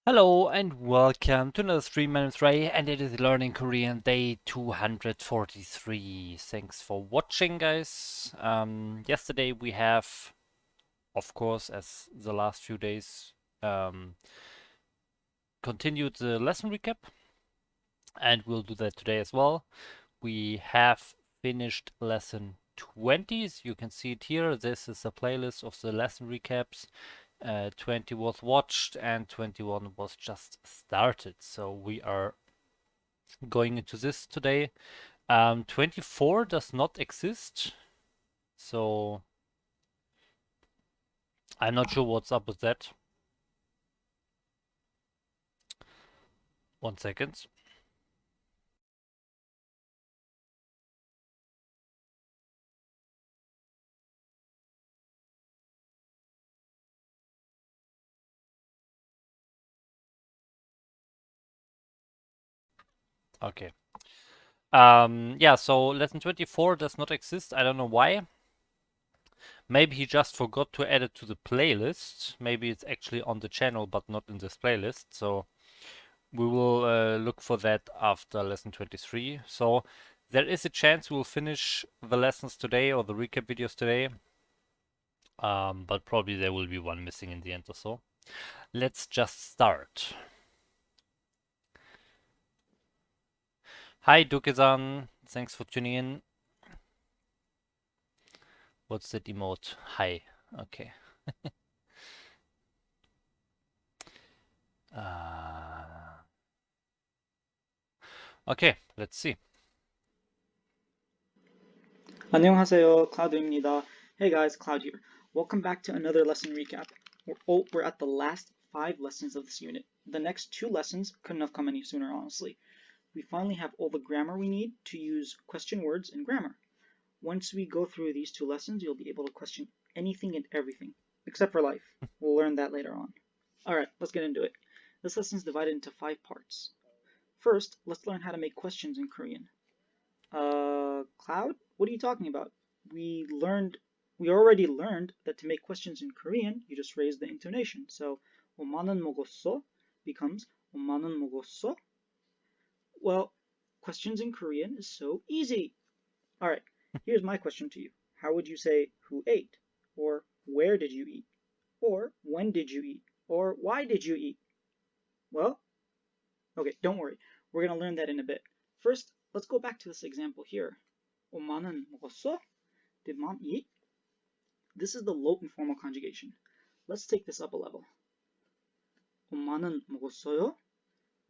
Hello and welcome to another stream. My name is Ray and it is Learning Korean day 243. Thanks for watching, guys. Yesterday we have, of course, as the last few days, continued the lesson recap, and we'll do that today as well. We have finished lesson 20, as you can see it here. This is a playlist of the lesson recaps. 20 was watched and 21 was just started. So we are going into this today. 24 does not exist. So I'm not sure what's up with that. 1 second. Okay. Yeah, so lesson 24 does not exist. I don't know why. Maybe he just forgot to add it to the playlist. Maybe it's actually on the channel, but not in this playlist. So we will look for that after lesson 23. So there is a chance we'll finish the lessons today or the recap videos today. But probably there will be one missing in the end or so. Let's just start. Hi, Duke-san. Thanks for tuning in. What's that emote? Hi. Okay. Okay, let's see. 안녕하세요, Cloud입니다. Hey guys, Cloud here. Welcome back to another lesson recap. We're at the last 5 lessons of this unit. The next 2 lessons couldn't have come any sooner, honestly. We finally have all the grammar we need to use question words in grammar. Once we go through these 2 lessons, you'll be able to question anything and everything, except for life. We'll learn that later on. Alright, let's get into it. This lesson is divided into 5 parts. First, let's learn how to make questions in Korean. Cloud? What are you talking about? We already learned that to make questions in Korean, you just raise the intonation. So, 엄마는 먹었어 becomes 엄마는 먹었어? Well, questions in Korean is so easy. Alright, here's my question to you. How would you say who ate? Or where did you eat? Or when did you eat? Or why did you eat? Well, okay, don't worry. We're going to learn that in a bit. First, let's go back to this example here. 엄마는 먹었어? Did mom eat? This is the low informal conjugation. Let's take this up a level. 엄마는 먹었어요?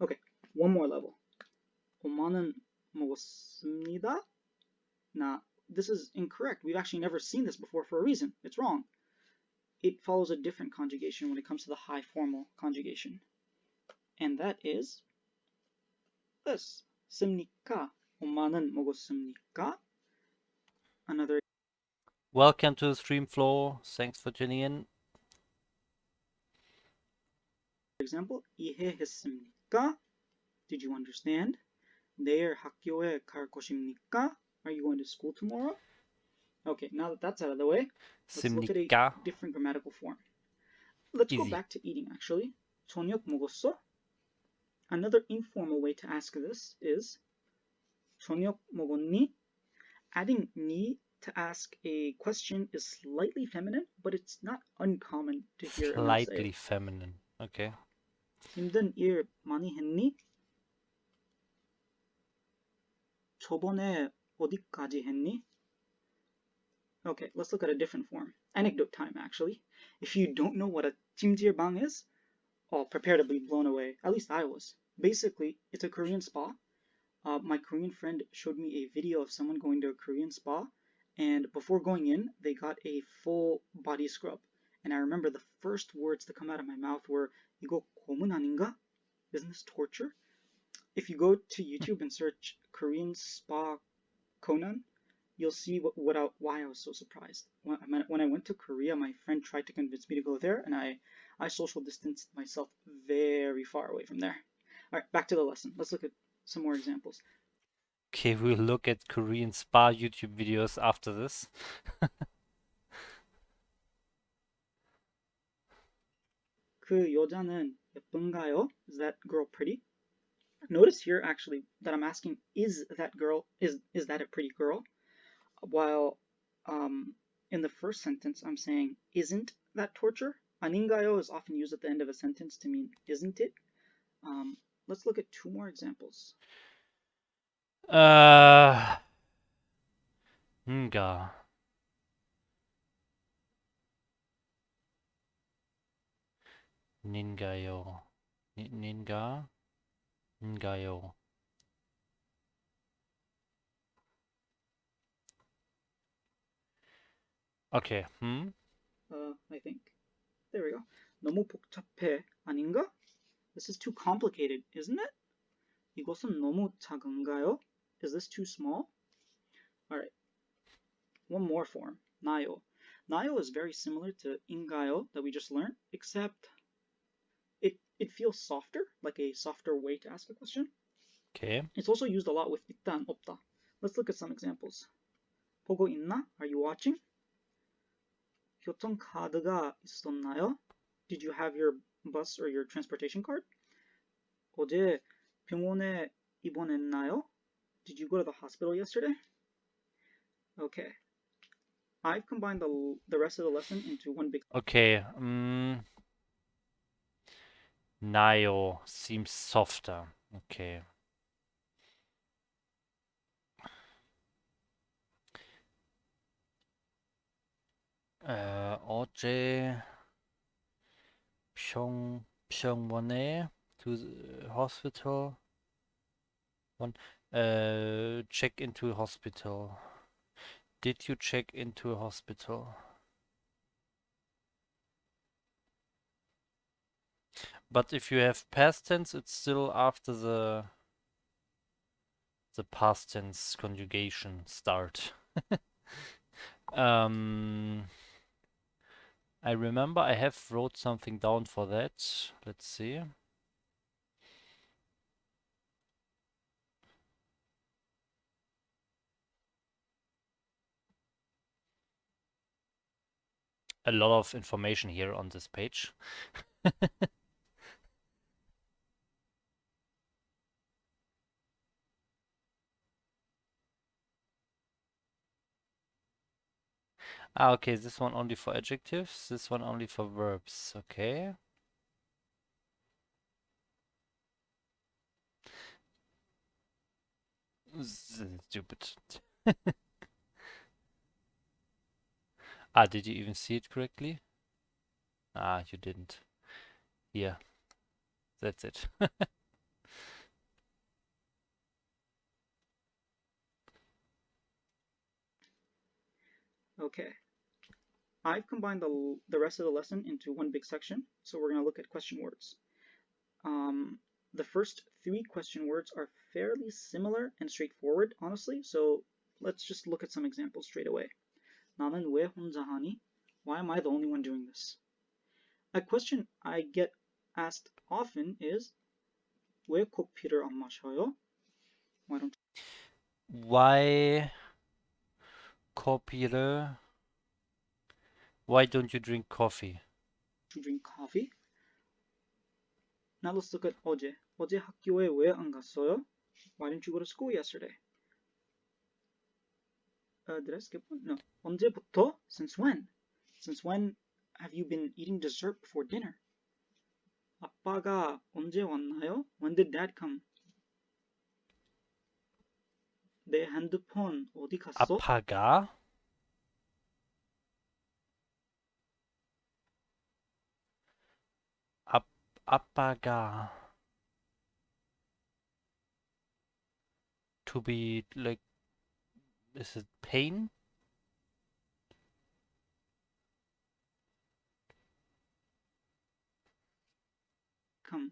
Okay, one more level. 엄마는 먹었습니다? Now, this is incorrect. We've actually never seen this before for a reason. It's wrong. It follows a different conjugation when it comes to the high formal conjugation. And that is this. 습니까? 엄마는 먹었습니까? Another Welcome to the stream floor. Thanks for tuning in. example. 이해했습니까? Did you understand? 내일 학교에 갈 것입니까? Are you going to school tomorrow? Okay, now that that's out of the way, let's look at a different grammatical form. Let's go back to eating, actually. 저녁 먹었어? Another informal way to ask this is 저녁 먹었니? Adding ni to ask a question is slightly feminine, but it's not uncommon to hear a male say it. Slightly feminine. Okay. 힘든 일 많이 했니? 저번에 어디까지 했니? Okay, let's look at a different form. Anecdote time, actually. If you don't know what a timjirbang is, prepare to be blown away. At least I was. Basically, it's a Korean spa. My Korean friend showed me a video of someone going to a Korean spa, and before going in, they got a full body scrub. And I remember the first words to come out of my mouth were, 이거 고문 아닌가? Isn't this torture? If you go to YouTube and search Korean spa Conan, you'll see why I was so surprised. When I went to Korea, my friend tried to convince me to go there, and I social distanced myself very far away from there. All right, back to the lesson. Let's look at some more examples. Okay, we'll look at Korean spa YouTube videos after this. 그 여자는 예쁜가요? Is that girl pretty? Notice here actually that I'm asking, is that a pretty girl? While in the first sentence I'm saying, isn't that torture? 아닌가요 is often used at the end of a sentence to mean, isn't it? Let's look at two more examples. Nga. Ningayo. Ninga. Ngayo. Okay. I think. There we go. 너무 복잡해. 아닌가? This is too complicated, isn't it? 이것은 너무 작은가요? Is this too small? Alright. One more form. 나요. 나요 is very similar to 인가요 that we just learned, except it feels softer, like a softer way to ask a question. Okay. It's also used a lot with 있다 and 없다. Let's look at some examples. 보고 있나? Are you watching? 교통카드가 있었나요? Did you have your bus or your transportation card? 어제 병원에 입원했나요? Did you go to the hospital yesterday? Okay. I've combined the rest of the lesson into one big. Okay. Nayo seems softer. Okay. 어제 병원에 to the hospital. Check into hospital. Did you check into a hospital? But if you have past tense, it's still after the past tense conjugation start. I remember I have wrote something down for that. Let's see. A lot of information here on this page. Okay, this one only for adjectives, this one only for verbs. Okay. Stupid. Did you even see it correctly? You didn't. Here. That's it. Okay. I've combined the rest of the lesson into one big section, so we're going to look at question words. The first three question words are fairly similar and straightforward, honestly, so let's just look at some examples straight away. 나는 왜 혼자 하니? Why am I the only one doing this? A question I get asked often is 왜 커피를 안 마셔요? Why 커피를? Why don't you drink coffee? to drink coffee? Now let's look at 어제. 어제 학교에 왜 안 갔어요? Why didn't you go to school yesterday? Did I skip one? No. 언제부터? Since when? Since when have you been eating dessert before dinner? 아빠가 언제 왔나요? When did dad come? 내 핸드폰 어디 갔어? 아빠가? 아빠가. To be like, is it pain? Come.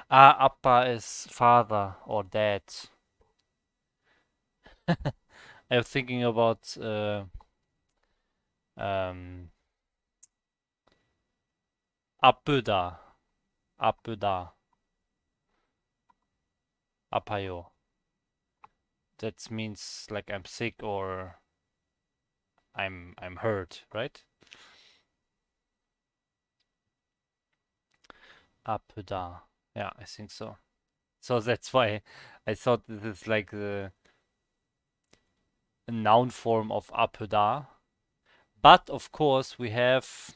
Appa is father or dad. I'm thinking about 아프다. 아프다. 아파요. That means like I'm sick or I'm hurt, right? Apeda. Yeah, I think so. So that's why I thought this is like the a noun form of apeda. But of course, we have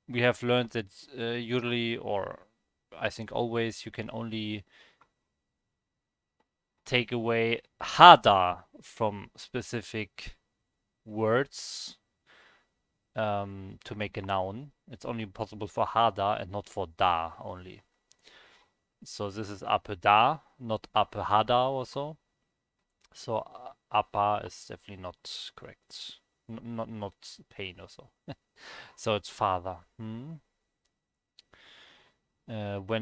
learned that usually, or I think always, you can only take away hada from specific words to make a noun. It's only possible for hada and not for da only. So this is apeda, not apehada or so. So apa is definitely not correct. Not pain or so. So it's father. When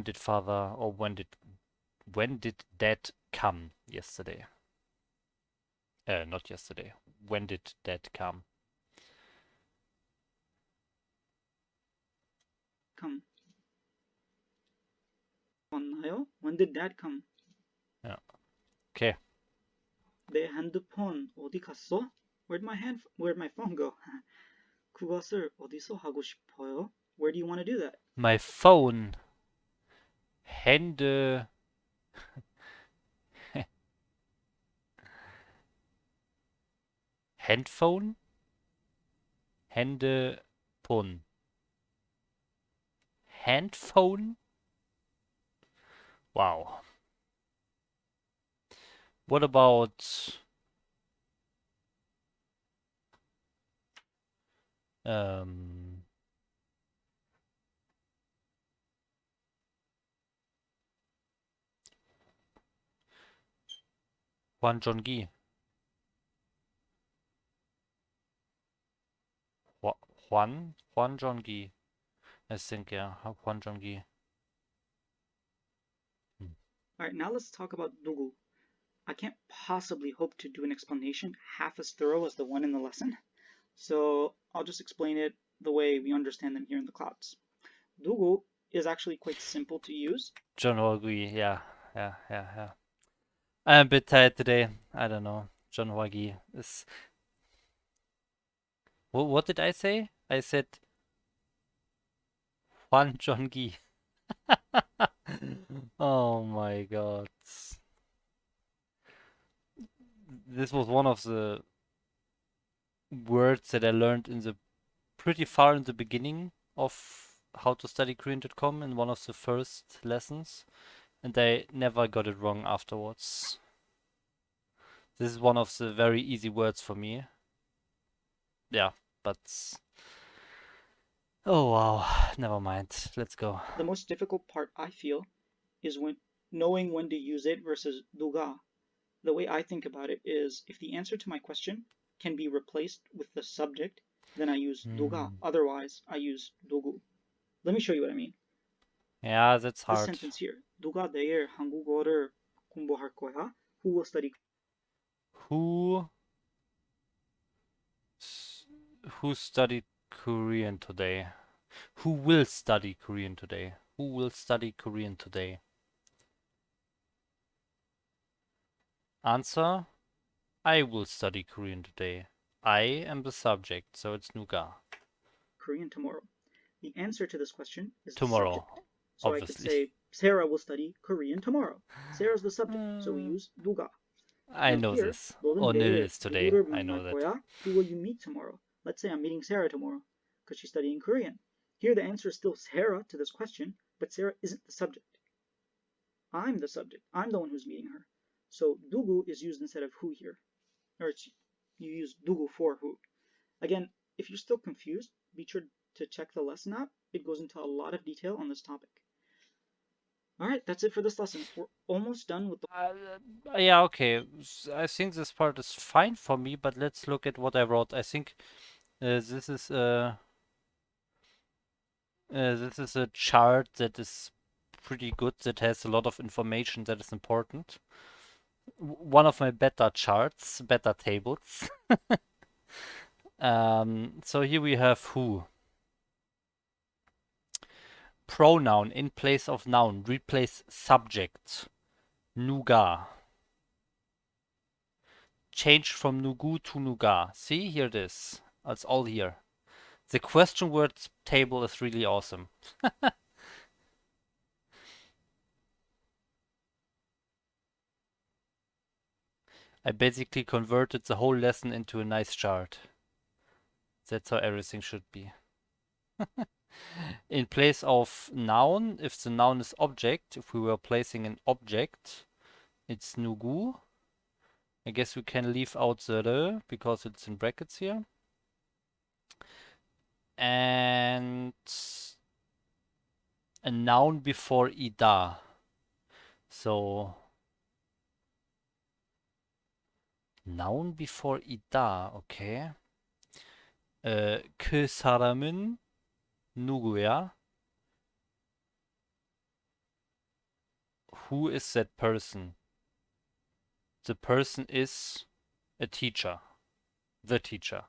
did father or when did dad come yesterday? Not yesterday. When did dad come? come. 왔나요? When did dad come? Yeah. Okay. 내 핸드폰 어디 갔어? Where'd my phone go? 그것을 어디서 하고 싶어요? Where do you want to do that? My phone. Hände. Handphone? Hände. Pon. Handphone? Wow. What about um Juan Jongi? Juan Jongi. I think, yeah, Juan Jongi. All right, now let's talk about 누구. I can't possibly hope to do an explanation half as thorough as the one in the lesson, so I'll just explain it the way we understand them here in the clouds. 누구 is actually quite simple to use. John Wagui, yeah. I'm a bit tired today. I don't know. John Wagui is. What did I say? I said Juan Jongi. Oh my god. This was one of the words that I learned in the pretty far in the beginning of how to study Korean.com in one of the first lessons, and I never got it wrong afterwards. This is one of the very easy words for me. Yeah, but oh wow, never mind. Let's go. The most difficult part, I feel, is knowing when to use it versus 누가. The way I think about it is if the answer to my question can be replaced with the subject, then I use 누가. Otherwise, I use 누구. Let me show you what I mean. Yeah, that's This hard. sentence here. 누가 내일 한국어를 공부할 거야? Who will study? Who who studied Korean today? Who will study Korean today? Who will study Korean today? Answer: I will study Korean today. I am the subject, so it's nuga. Korean tomorrow. The answer to this question is the Tomorrow, subject. So I could obviously. say Sarah will study Korean tomorrow. Sarah's the subject, so we use 누가. I Now know here, this. 너는 Onil 내일 is today. 누구를 I know 만날 that. 거야? Who will you meet tomorrow? Let's say I'm meeting Sarah tomorrow because she's studying Korean. Here the answer is still Sarah to this question, but Sarah isn't the subject. I'm the subject. I'm the one who's meeting her. So 누구 is used instead of who here. Or you use 누구 for who. Again, if you're still confused, be sure to check the lesson app. It goes into a lot of detail on this topic. Alright, that's it for this lesson. We're almost done with the... Yeah, okay. I think this part is fine for me, but let's look at what I wrote. I think this is a chart that is pretty good, that has a lot of information that is important. One of my beta charts, beta tables. So here we have who. Pronoun in place of noun, replace subject. Nuga. Change from nugu to nuga. See, here it is. It's all here. The question words table is really awesome. I basically converted the whole lesson into a nice chart. That's how everything should be. In place of noun, if the noun is object, if we were placing an object, it's nugu. I guess we can leave out the re because it's in brackets here. And a noun before ida. So noun before ida, okay. 그 사람은 누구야? Who is that person? The person is a teacher. The teacher.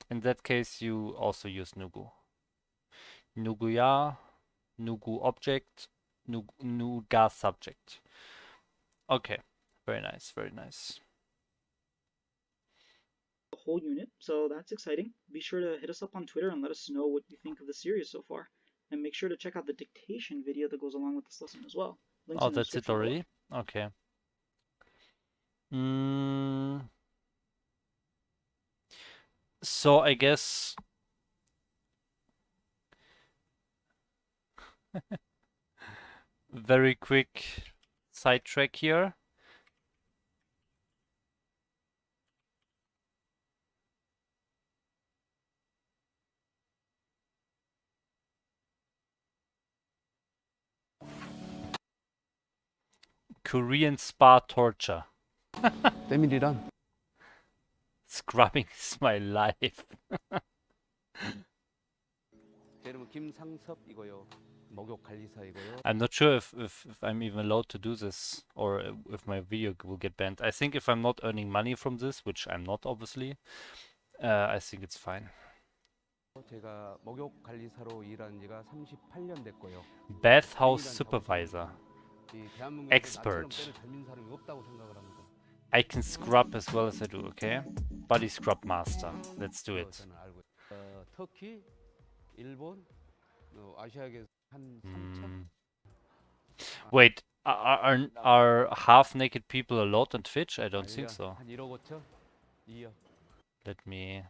In that case, you also use 누구. 누구야, 누구 object, 누가 subject. Okay, very nice, very nice. The whole unit, so that's exciting. Be sure to hit us up on Twitter and let us know what you think of the series so far. And make sure to check out the dictation video that goes along with this lesson as well. Links Oh, in the that's it description below. already? Okay. So I guess very quick sidetrack here. Korean spa torture. 때밀이란 Scrubbing is my life. 제 이름은 김상섭이고요. 목욕 관리사이고요. I'm not sure if I'm even allowed to do this or if my video will get banned. I think if I'm not earning money from this, which I'm not obviously, I think it's fine. 제가 목욕 관리사로 일한 지가 38년 됐고요. Bathhouse supervisor. 이 대한민국에서 Expert. 나처럼 때를 젊은 사람이 없다고 생각을 합니다. I can scrub as well as I do, okay? Body scrub master. Let's do it. 저는 알고 터키, 일본, 아시아계에서 한 3천. Wait, are half-naked people allowed on Twitch? I don't think so. 한 1억 5천? 2억. Let me...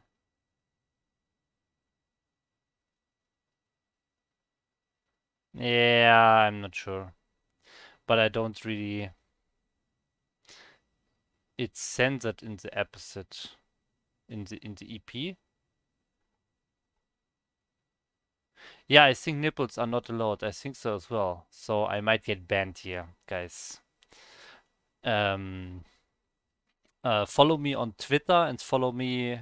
Yeah, I'm not sure. But I don't really... It's censored in the episode, in the EP. Yeah, I think nipples are not allowed. I think so as well. So I might get banned here, guys. Follow me on Twitter and follow me.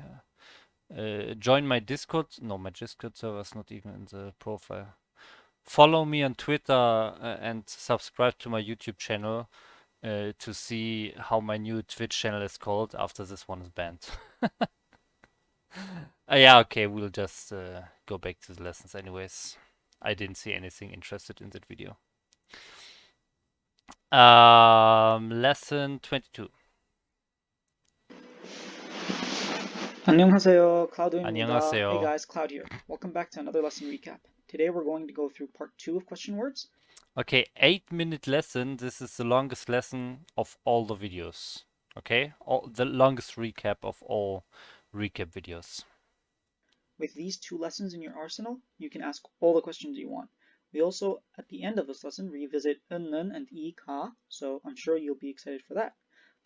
Join my Discord. No, my Discord server is not even in the profile. Follow me on Twitter and subscribe to my YouTube channel to see how my new Twitch channel is called after this one is banned. Yeah, okay, we'll just go back to the lessons anyways. I didn't see anything interested in that video. Lesson 22. 안녕하세요, Cloud입니다. 안녕하세요. Hey guys, Cloud here. Welcome back to another lesson recap. Today we're going to go through part 2 of question words. Okay, 8-minute lesson. This is the longest lesson of all the videos. Okay, the longest recap of all recap videos. With these 2 lessons in your arsenal, you can ask all the questions you want. We also, at the end of this lesson, revisit 은는 and 이, 가, so I'm sure you'll be excited for that.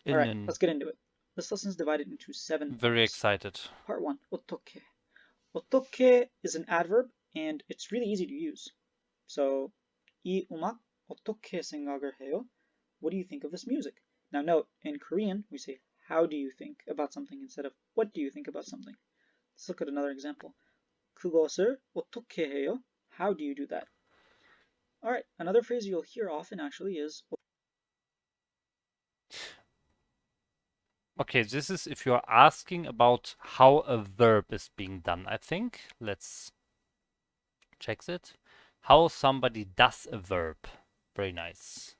Alright, let's get into it. This lesson is divided into 7 parts. Very excited. Part 1, 어떻게. 어떻게 is an adverb, and it's really easy to use. So, 이 음악 어떻게 생각을 해요? What do you think of this music? Now note, in Korean, we say, how do you think about something instead of what do you think about something? Let's look at another example. 그것을 어떻게 해요? How do you do that? Alright, another phrase you'll hear often actually is Okay, this is if you're asking about how a verb is being done, I think. Let's check it. How somebody does a verb. Very nice.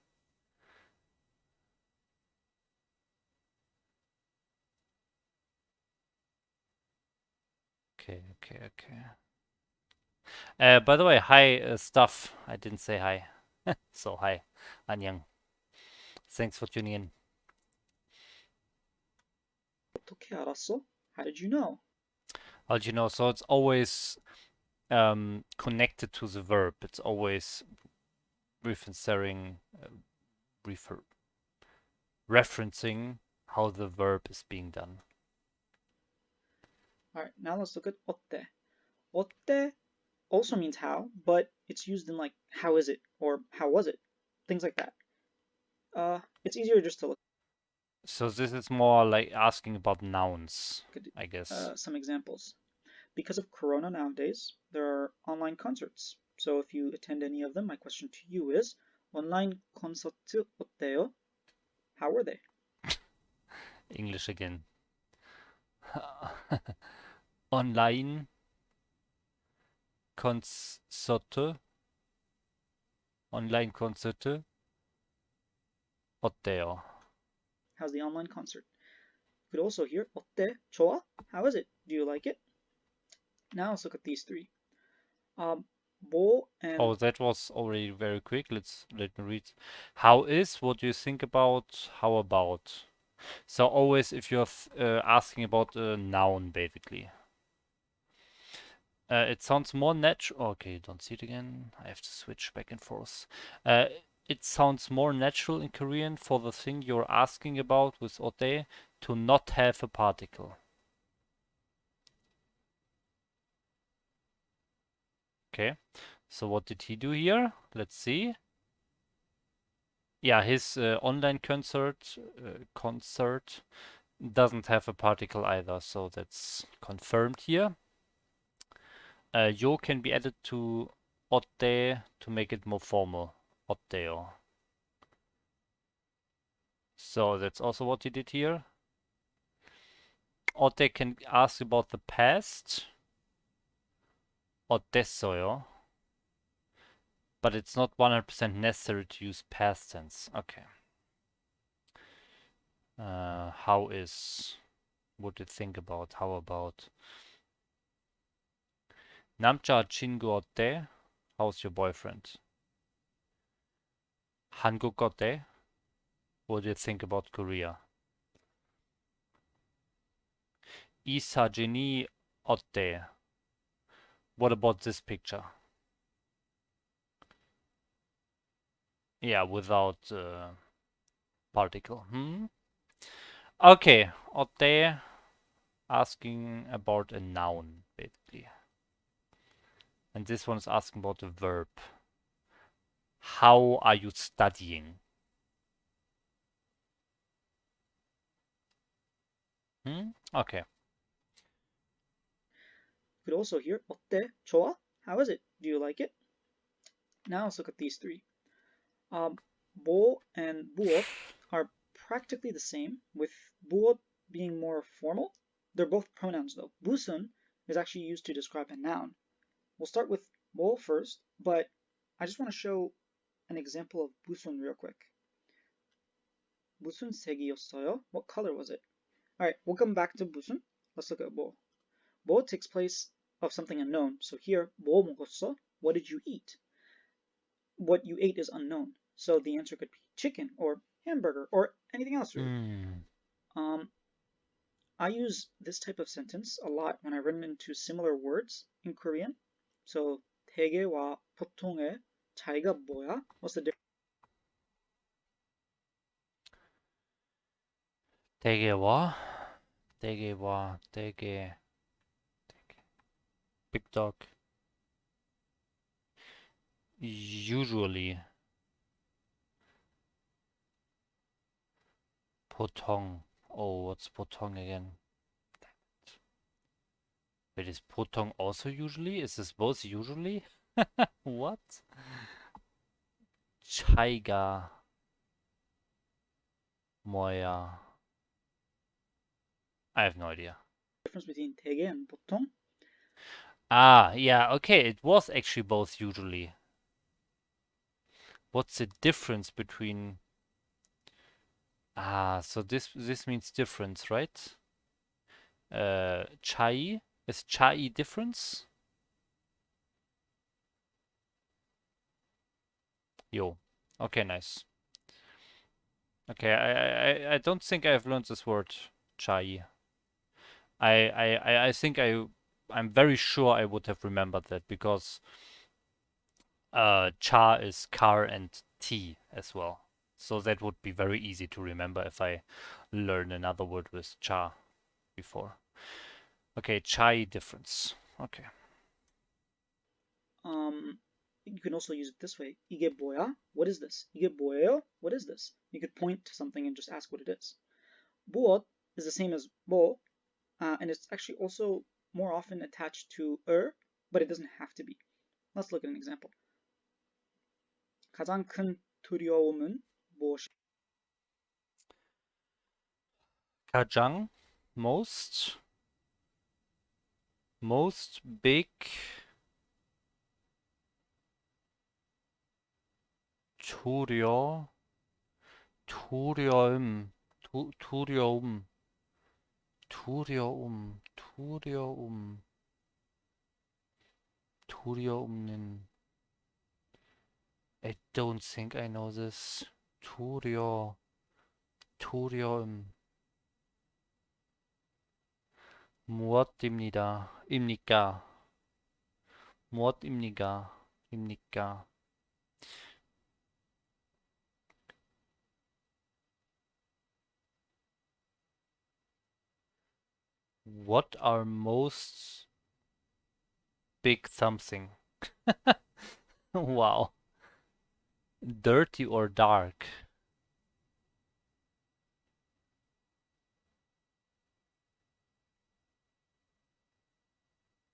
Okay. By the way, hi, Stuff. I didn't say hi. So hi, Anyang. Thanks for tuning in. 어떻게 알았어? How did you know? How do you know? So it's always connected to the verb. It's always referencing, referencing how the verb is being done. Alright, now let's look at 어때. 어때 also means how, but it's used in like how is it or how was it? Things like that. It's easier just to look So this is more like asking about nouns, I guess. at some examples. Because of Corona nowadays, there are online concerts. So if you attend any of them, my question to you is online 콘서트 어때요? How were they? English again. Online Konzerte. Online Konzerte. 어때요? How's the online concert? You could also hear 어때? 좋아? How is it? Do you like it? Now let's look at these three. 뭐 and Oh, that was already very quick. Let me read. How is? What do you think about? How about? So always if you're asking about a noun, basically. It sounds more natural. Okay, don't see it again. I have to switch back and forth. It sounds more natural in Korean for the thing you're asking about with 어때 to not have a particle. Okay, so what did he do here? Let's see. Yeah, his online concert doesn't have a particle either, so that's confirmed here. Yo can be added to 어때 to make it more formal. 어때요. So that's also what he did here. 어때 can ask about the past. 어땠어요. But it's not 100% necessary to use past tense. Okay. How is? What do you think about? How about? 남자 친구 어때? How's your boyfriend? 한국 어때? What do you think about Korea? 이 사진이 어때? What about this picture? Yeah, without particle. Okay, 어때? Asking about a noun, basically. And this one is asking about a verb. How are you studying? Okay. you could also hear 어때? 좋아? How is it? Do you like it? Now let's look at these three. 뭐 and 무엇 are practically the same, with 무엇 being more formal. They're both pronouns though. 무슨 is actually used to describe a noun. We'll start with 뭐 first, but I just want to show an example of 무슨 real quick. 무슨 색이었어요? What color was it? Alright, we'll come back to 무슨. Let's look at 뭐. 뭐 takes place of something unknown. So here, 뭐 먹었어? What did you eat? What you ate is unknown. So the answer could be chicken or hamburger or anything else really. I use this type of sentence a lot when I run into similar words in Korean. So 대개와 보통의 차이가 뭐야? What's the difference? 대개와 대개 big dog usually 보통. Oh, what's 보통 again? Wait, is 보통 also usually? Is this both usually? What? 차이가 뭐야? I have no idea. Difference between 대개 and 보통? Ah, yeah, okay, it was actually both usually. What's the difference between... Ah, so this means difference, right? 차이 Is chai difference? Yo. Okay, nice. Okay, I don't think I've learned this word chai. I think I'm very sure I would have remembered that because cha is car and tea as well. So that would be very easy to remember if I learn another word with cha before. Okay, chai difference. Okay. You can also use it this way. 이게 뭐야? What is this? 이게 뭐예요? What is this? You could point to something and just ask what it is. 무엇 is the same as 뭐, and it's actually also more often attached to but it doesn't have to be. Let's look at an example. 가장 큰 두려움은 무엇이? Kajang, most big 두려 두려움 두려움 두려움는 I don't think I know this. 두려움 입니까? 입니까? What are most big something? Wow. Dirty or dark?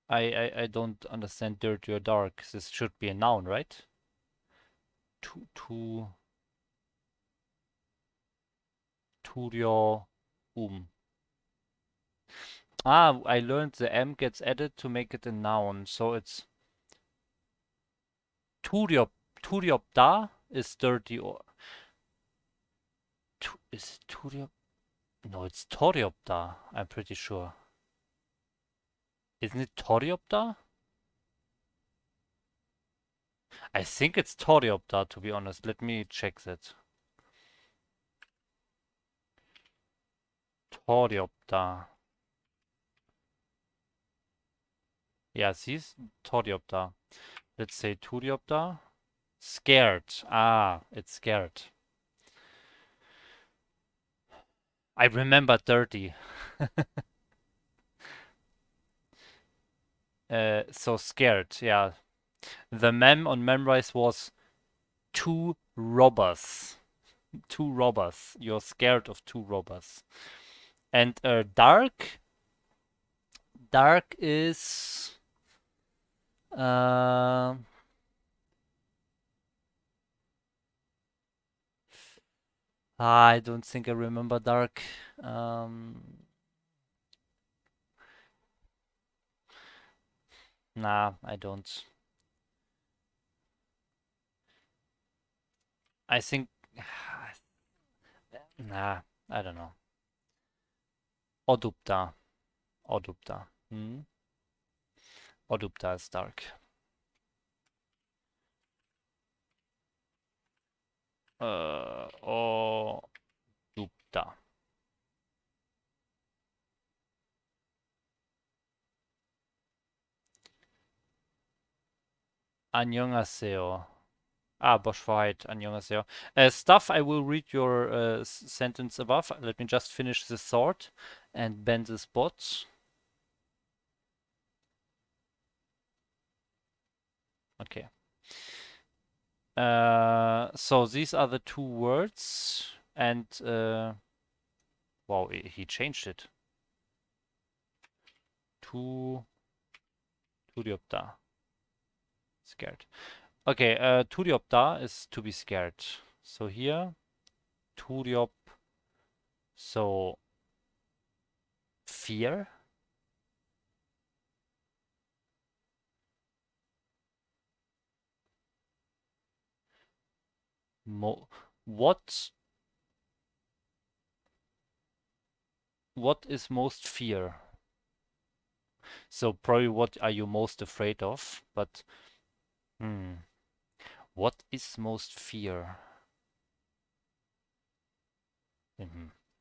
I don't understand dirty or dark. This should be a noun, right? 두려움. Ah, I learned the M gets added to make it a noun, so it's 두렵다 is dirty or is it No, it's 터렵다. I'm pretty sure. Isn't it 터렵다? I think it's 터렵다, to be honest. Let me check that. 터렵다. Yeah, see? 터렵다. Let's say 두렵다. Scared. Ah, it's scared. I remember dirty. So scared, yeah. The mem on MemRise was two robbers. Two robbers. You're scared of two robbers. And dark is uh, I don't think I remember dark. Nah, I don't. I think nah, I don't know. 어둡다. 어둡다. 어둡다 is dark. 어둡다. 안녕하세요. Ah, Boschheit, 안녕하세요. Stuff, I will read your sentence above. Let me just finish this thought and bend this bot. Okay. So these are the two words, and wow, he changed it. 두렵다. Scared. Okay, 두렵다 is to be scared. So here, 두렵, so fear. What is most fear? So probably what are you most afraid of? But what is most fear?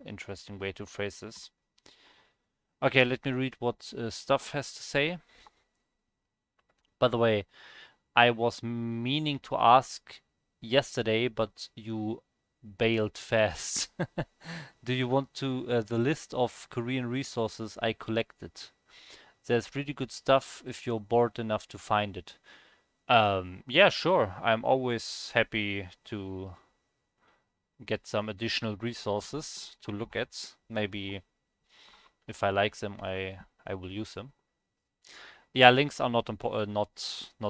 Interesting way to phrase this. Okay, let me read what Stuff has to say. By the way, I was meaning to ask yesterday, but you bailed fast. Do you want to the list of Korean resources I collected? There's really good stuff if you're bored enough to find it. Yeah, sure. I'm always happy to get some additional resources to look at. Maybe if I like them, I will use them. Yeah, links are not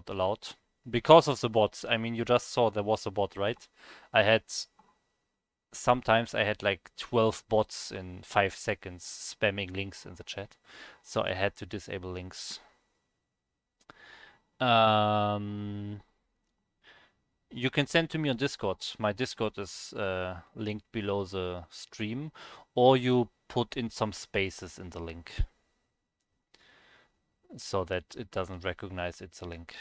allowed because of the bots. I mean, you just saw there was a bot, right? I had sometimes I had like 12 bots in 5 seconds spamming links in the chat, so I had to disable links. You can send to me on Discord. My Discord is linked below the stream, or you put in some spaces in the link so that it doesn't recognize it's a link.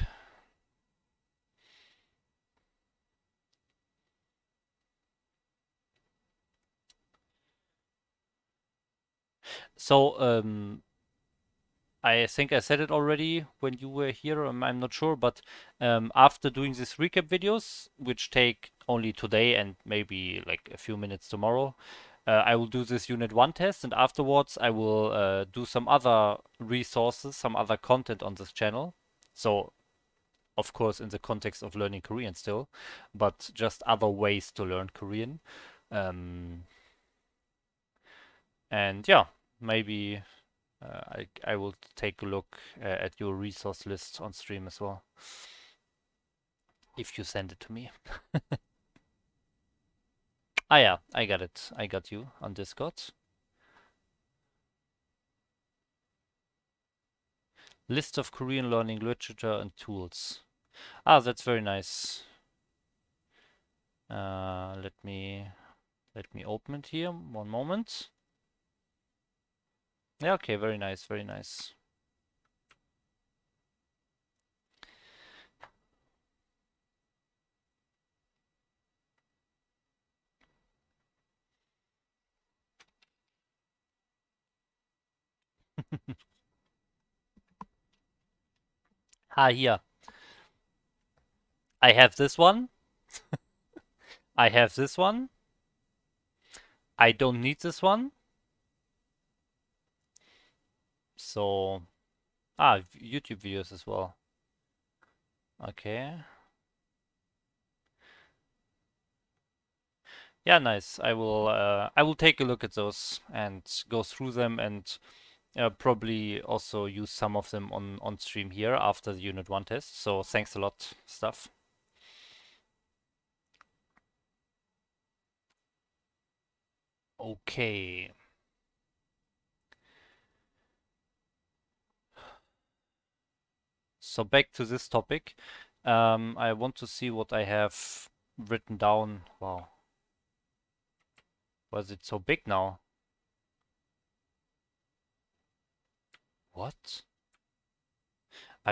So I think I said it already when you were here. I'm not sure, but after doing these recap videos, which take only today and maybe like a few minutes tomorrow, I will do this Unit 1 test, and afterwards I will do some other resources, some other content on this channel. So, of course, in the context of learning Korean still, but just other ways to learn Korean. And yeah, maybe I will take a look at your resource list on stream as well, if you send it to me. Ah yeah, I got it. I got you on Discord. List of Korean learning literature and tools. Ah, that's very nice. Let me open it here. One moment. Yeah, okay, very nice, very nice. Ah, here. I have this one. I have this one. I don't need this one. So, YouTube videos as well. Okay. Yeah, nice. I will take a look at those and go through them and probably also use some of them on stream here after the Unit 1 test. So thanks a lot, Stuff. Okay. So back to this topic. I want to see what I have written down. Wow. Was it so big now? What?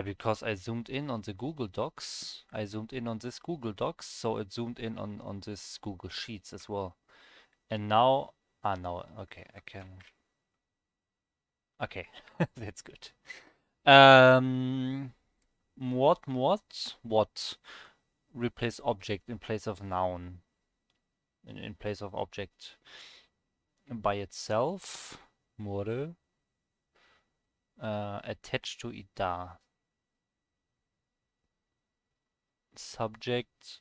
Because I zoomed in on the Google Docs. I zoomed in on this Google Docs, so it zoomed in on this Google Sheets as well. And now, no, okay, I can. Okay, that's good. What? Replace object in place of noun. In place of object by itself. More. Attached to ida. Subject.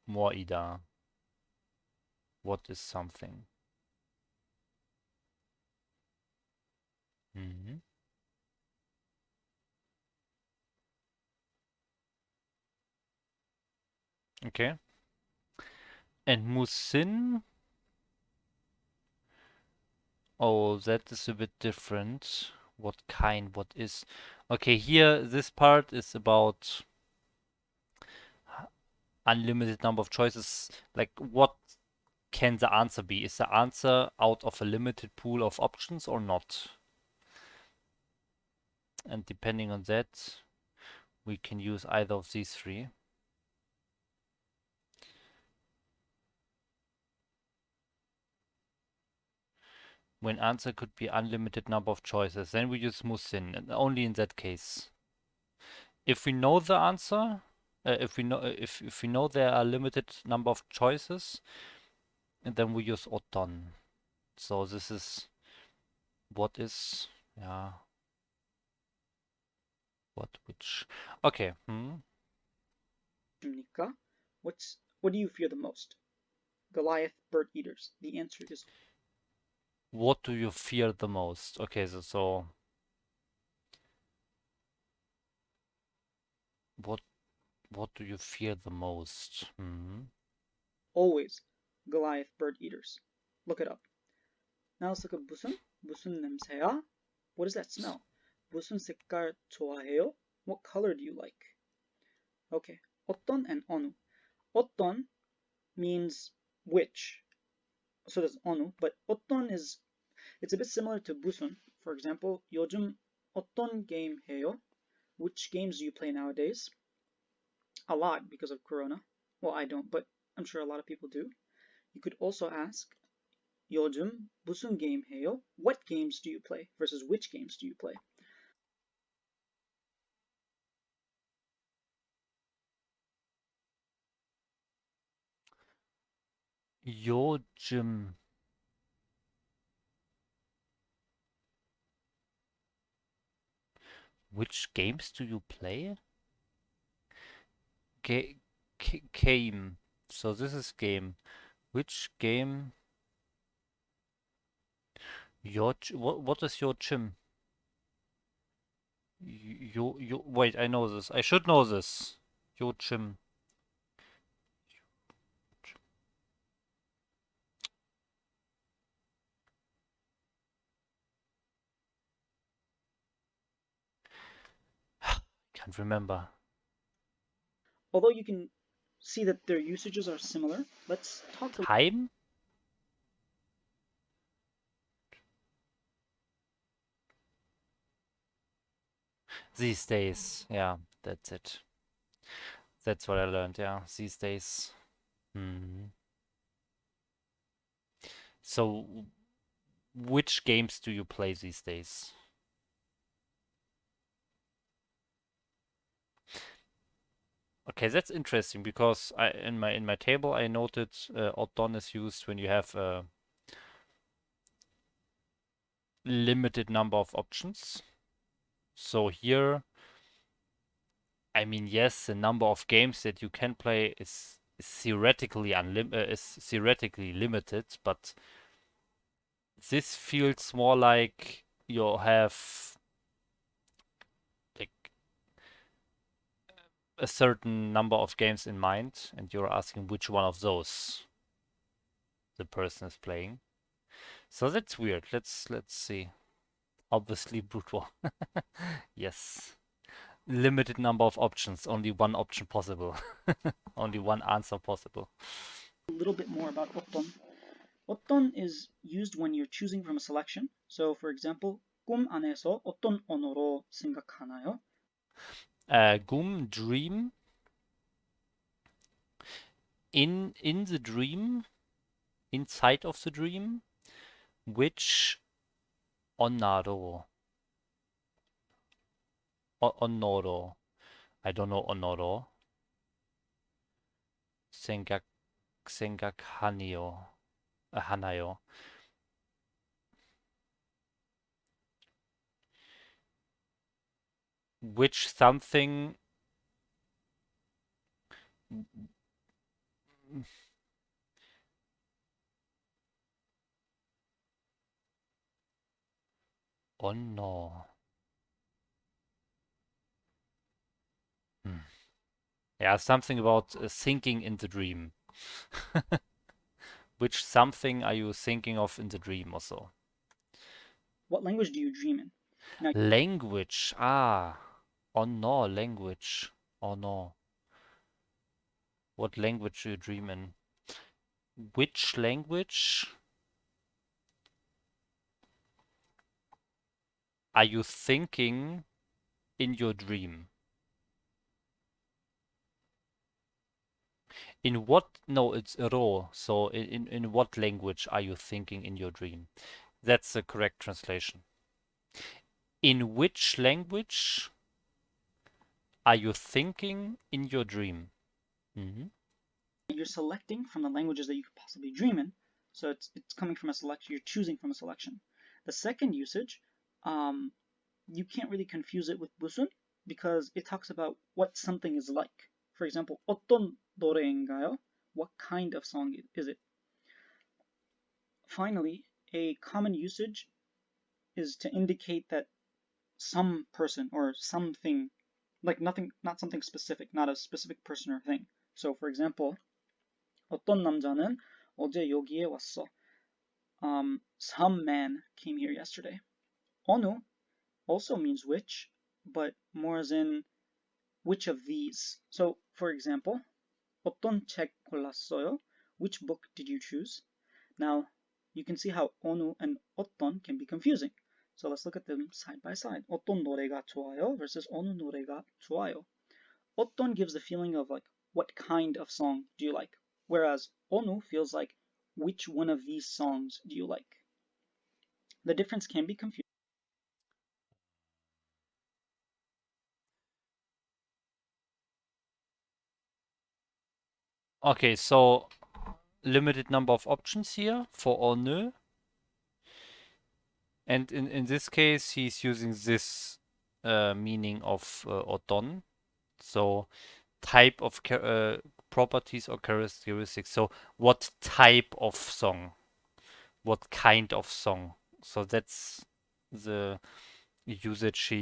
More ida. What is something? Mhm. Okay. And musin. Oh, that is a bit different. What kind? What is? Okay, here this part is about unlimited number of choices. Like, what can the answer be? Is the answer out of a limited pool of options or not? And depending on that, we can use either of these three. When answer could be unlimited number of choices, then we use musin, and only in that case. If we know the answer, if we know there are limited number of choices, and then we use oton. So this is what is, yeah, which. Okay. What do you fear the most? Goliath, bird eaters. The answer is What do you fear the most? Okay, so what what do you fear the most? always Goliath, bird eaters. Look it up. Now let's look at 무슨 냄새야? What does that smell? 무슨 색깔 좋아해요? What color do you like? Okay, 어떤 and 어느. 어떤 means which. So does 어느, but 어떤 it's a bit similar to 무슨. For example, 요즘 어떤 게임 해요? Which games do you play nowadays? A lot because of Corona. Well, I don't, but I'm sure a lot of people do. You could also ask 요즘 무슨 게임 해요? What games do you play versus which games do you play? 요즘. Which games do you play? Game. So this is game. Which game? What is your chim? Wait, I know this. I should know this. Your chim. Can't remember. Although you can see that their usages are similar, let's talk a Heim? These days. Yeah, that's it. That's what I learned, yeah. These days. So, which games do you play these days? Okay, that's interesting because in my table I noted oddon is used when you have a limited number of options. So here, I mean, yes, the number of games that you can play is theoretically limited, but this feels more like you have like a certain number of games in mind, and you're asking which one of those the person is playing. So that's weird. Let's see. Obviously, brute war. Yes. Limited number of options. Only one option possible. Only one answer possible. little bit more about 어떤. 어떤 is used when you're choosing from a selection. So, for example, 꿈 안에서 어떤 언어로 생각하나요? Dream. In the dream, inside of the dream, which onaro. Onoro. I don't know onoro. Sengak hanayo. Which something. Oh no. Yeah, something about thinking in the dream. Which something are you thinking of in the dream also? What language do you dream in? Now, Language. Ah. Oh no, language. Oh no. What language do you dream in? Which language are you thinking in your dream? In what? No, it's ro. So in what language are you thinking in your dream? That's the correct translation. In which language are you thinking in your dream? You're selecting from the languages that you could possibly dream in. So it's coming from a selection. You're choosing from a selection. The second usage, you can't really confuse it with busun because it talks about what something is like. For example, 어떤 노래인가요? What kind of song is it? Finally, a common usage is to indicate that some person or something, like nothing, not something specific, not a specific person or thing. So, for example, 어떤 남자는 어제 여기에 왔어. Some man came here yesterday. 어느 also means which, but more as in which of these. So, for example, 어떤 책 골랐어요? Which book did you choose? Now, you can see how 어느 and 어떤 can be confusing. So let's look at them side by side. 어떤 노래가 좋아요 versus 어느 노래가 좋아요. 어떤 gives the feeling of like, what kind of song do you like? Whereas 어느 feels like, which one of these songs do you like? The difference can be confusing. Okay, so limited number of options here for or nö. And in this case, he's using this meaning of 어떤. So type of properties or characteristics. So what type of song? What kind of song? So that's the usage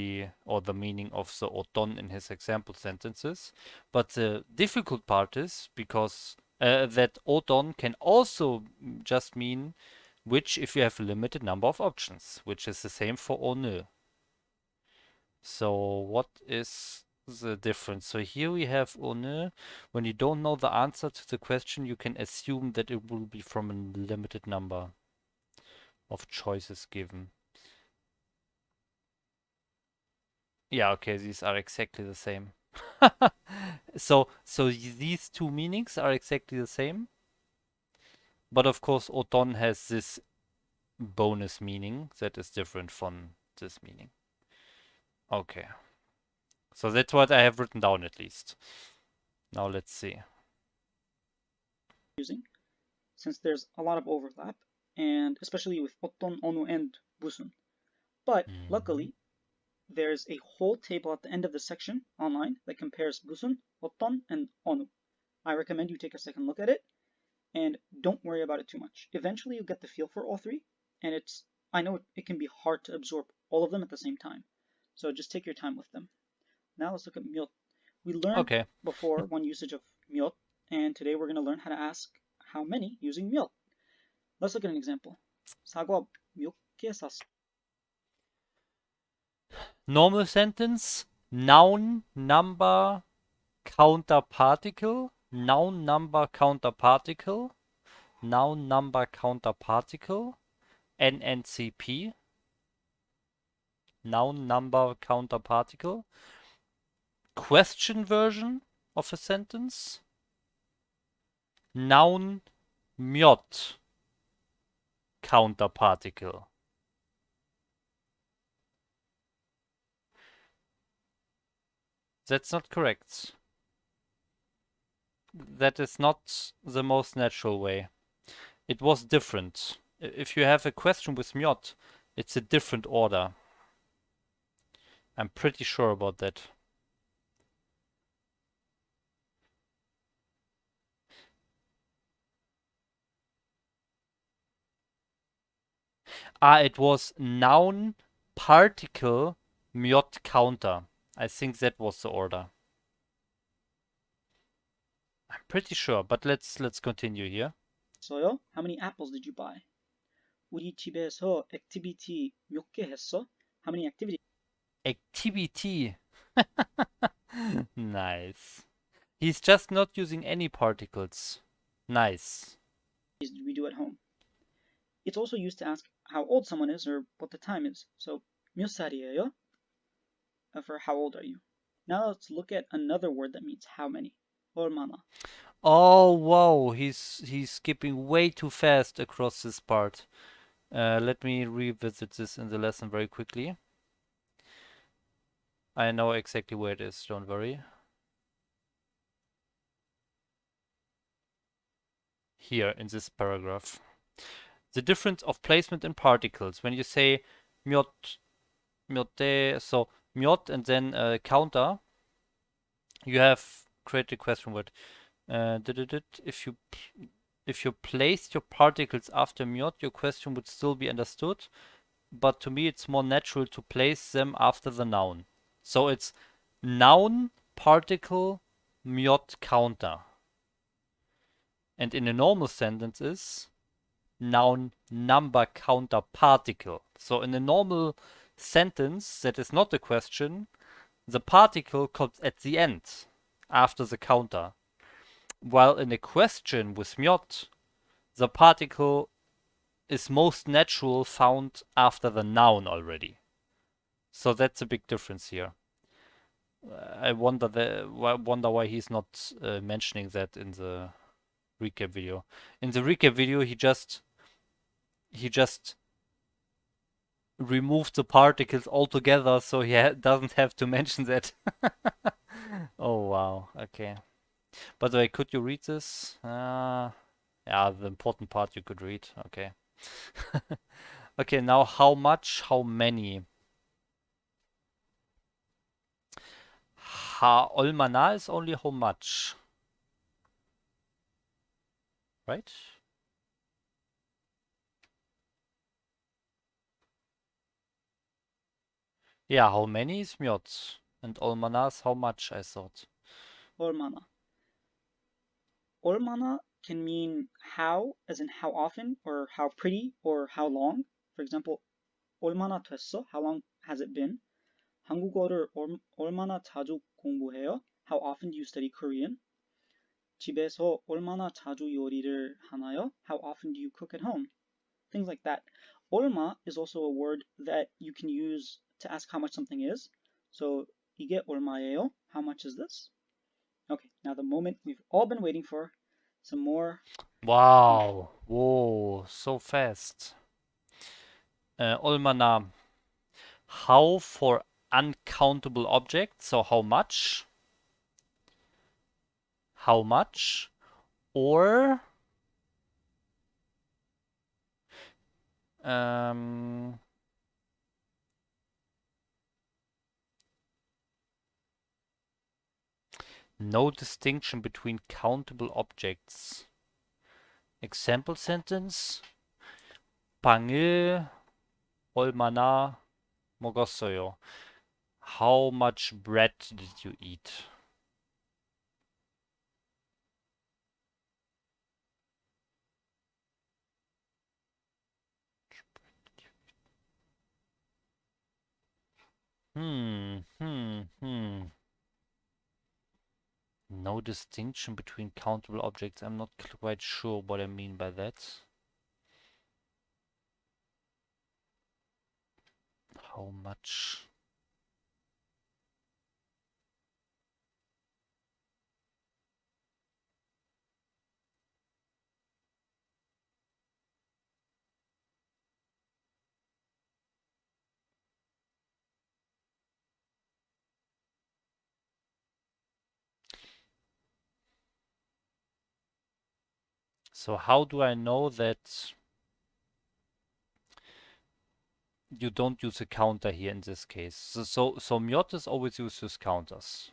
or the meaning of the 어떤 in his example sentences. But the difficult part is because that 어떤 can also just mean which if you have a limited number of options, which is the same for 어느. So what is the difference? So here we have 어느. When you don't know the answer to the question, you can assume that it will be from a limited number of choices given. Yeah, okay, these are exactly the same. So these two meanings are exactly the same. But of course, 어떤 has this bonus meaning that is different from this meaning. Okay. So that's what I have written down at least. Now let's see. Since there's a lot of overlap, and especially with 어떤, 어느, and 무슨. But luckily, there's a whole table at the end of the section online that compares 무슨, 어떤, and 어느. I recommend you take a second look at it, and don't worry about it too much. Eventually, you'll get the feel for all three, and I know it can be hard to absorb all of them at the same time. So just take your time with them. Now let's look at 묘. We learned before one usage of 묘, and today we're going to learn how to ask how many using 묘. Let's look at an example. 사과 몇 개 샀어? Normal sentence, noun, number, counter particle, noun, number, counter particle, noun, number, counter particle, NNCP, noun, number, counter particle, question version of a sentence, noun, miot, counter particle. That's not correct. That is not the most natural way. It was different. If you have a question with miot, it's a different order. I'm pretty sure about that. It was noun particle miot counter. I think that was the order. I'm pretty sure, but let's continue here. 써요? How many apples did you buy? 우리 집에서 액티비티 몇 개 했어? How many activities Activity. Nice. He's just not using any particles. Nice. did we do at home? It's also used to ask how old someone is or what the time is. So 몇 살이에요? for how old are you. Now let's look at another word that means how many. 얼마나. Oh, wow, he's skipping way too fast across this part. Let me revisit this in the lesson very quickly. I know exactly where it is, don't worry. Here in this paragraph. The difference of placement in particles. When you say miot, miote, so miot and then counter, you have created a question word. If you placed your particles after miot, your question would still be understood. But to me, it's more natural to place them after the noun. So it's noun, particle, miot, counter. And in a normal sentence is noun, number, counter, particle. So in a normal sentence that is not a question, the particle comes at the end, after the counter. While in a question with miot, the particle is most natural found after the noun already. So that's a big difference here. I wonder why he's not mentioning that in the recap video. In the recap video, he just removed the particles altogether, so he doesn't have to mention that. Oh wow, okay. By the way, could you read this? Yeah, the important part you could read. Okay. Okay, now how much, how many? Olmana is only how much, right? Yeah, how many is Mjot? And Olmana is how much, I thought. 얼마나. 얼마나 can mean how, as in how often, or how pretty, or how long. For example, 얼마나 됐어? How long has it been? 한국어를 얼마나 자주 공부해요? How often do you study Korean? 집에서 얼마나 자주 요리를 하나요? How often do you cook at home? Things like that. 얼마 is also a word that you can use to ask how much something is. So 이게 얼마예요? How much is this? Okay, now the moment we've all been waiting for. Some more. Wow. Whoa, so fast. Olmana. How for uncountable objects? So how much? How much? Or um, no distinction between countable objects. Example sentence. 빵을 얼마나 먹었어요? How much bread did you eat? Hmm. No distinction between countable objects. I'm not quite sure what I mean by that. How much? So how do I know that you don't use a counter here in this case? So Mjot is always used with counters.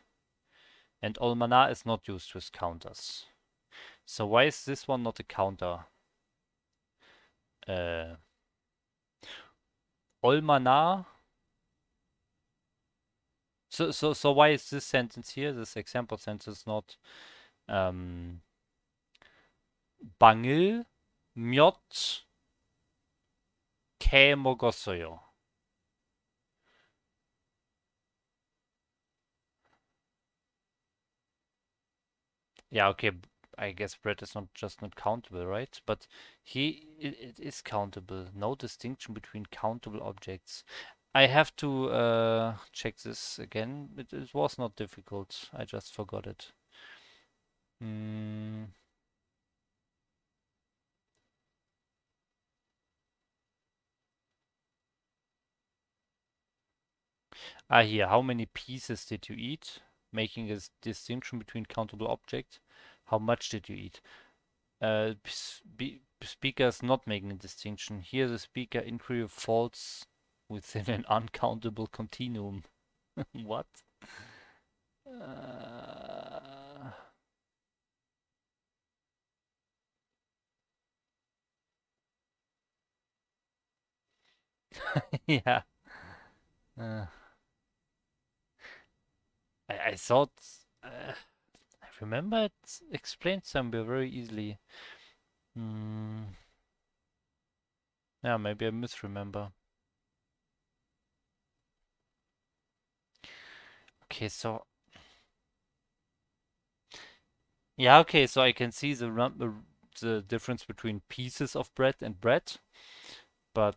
And Olmana is not used with counters. So why is this one not a counter? Olmana. So why is this sentence here, this example sentence, not 빵을 몇 개 먹었어요? Yeah, okay. I guess bread is not just not countable, right? But it is countable. No distinction between countable objects. I have to check this again. It was not difficult. I just forgot it. Mm. Here. How many pieces did you eat? Making a distinction between countable objects. How much did you eat? Speaker is not making a distinction. Here the speaker inquiry falls within an uncountable continuum. What? Uh, yeah. Uh, I thought I remember it explained somewhere very easily. Hmm. Yeah, maybe I misremember. Okay, so yeah, okay, so I can see the difference between pieces of bread and bread, but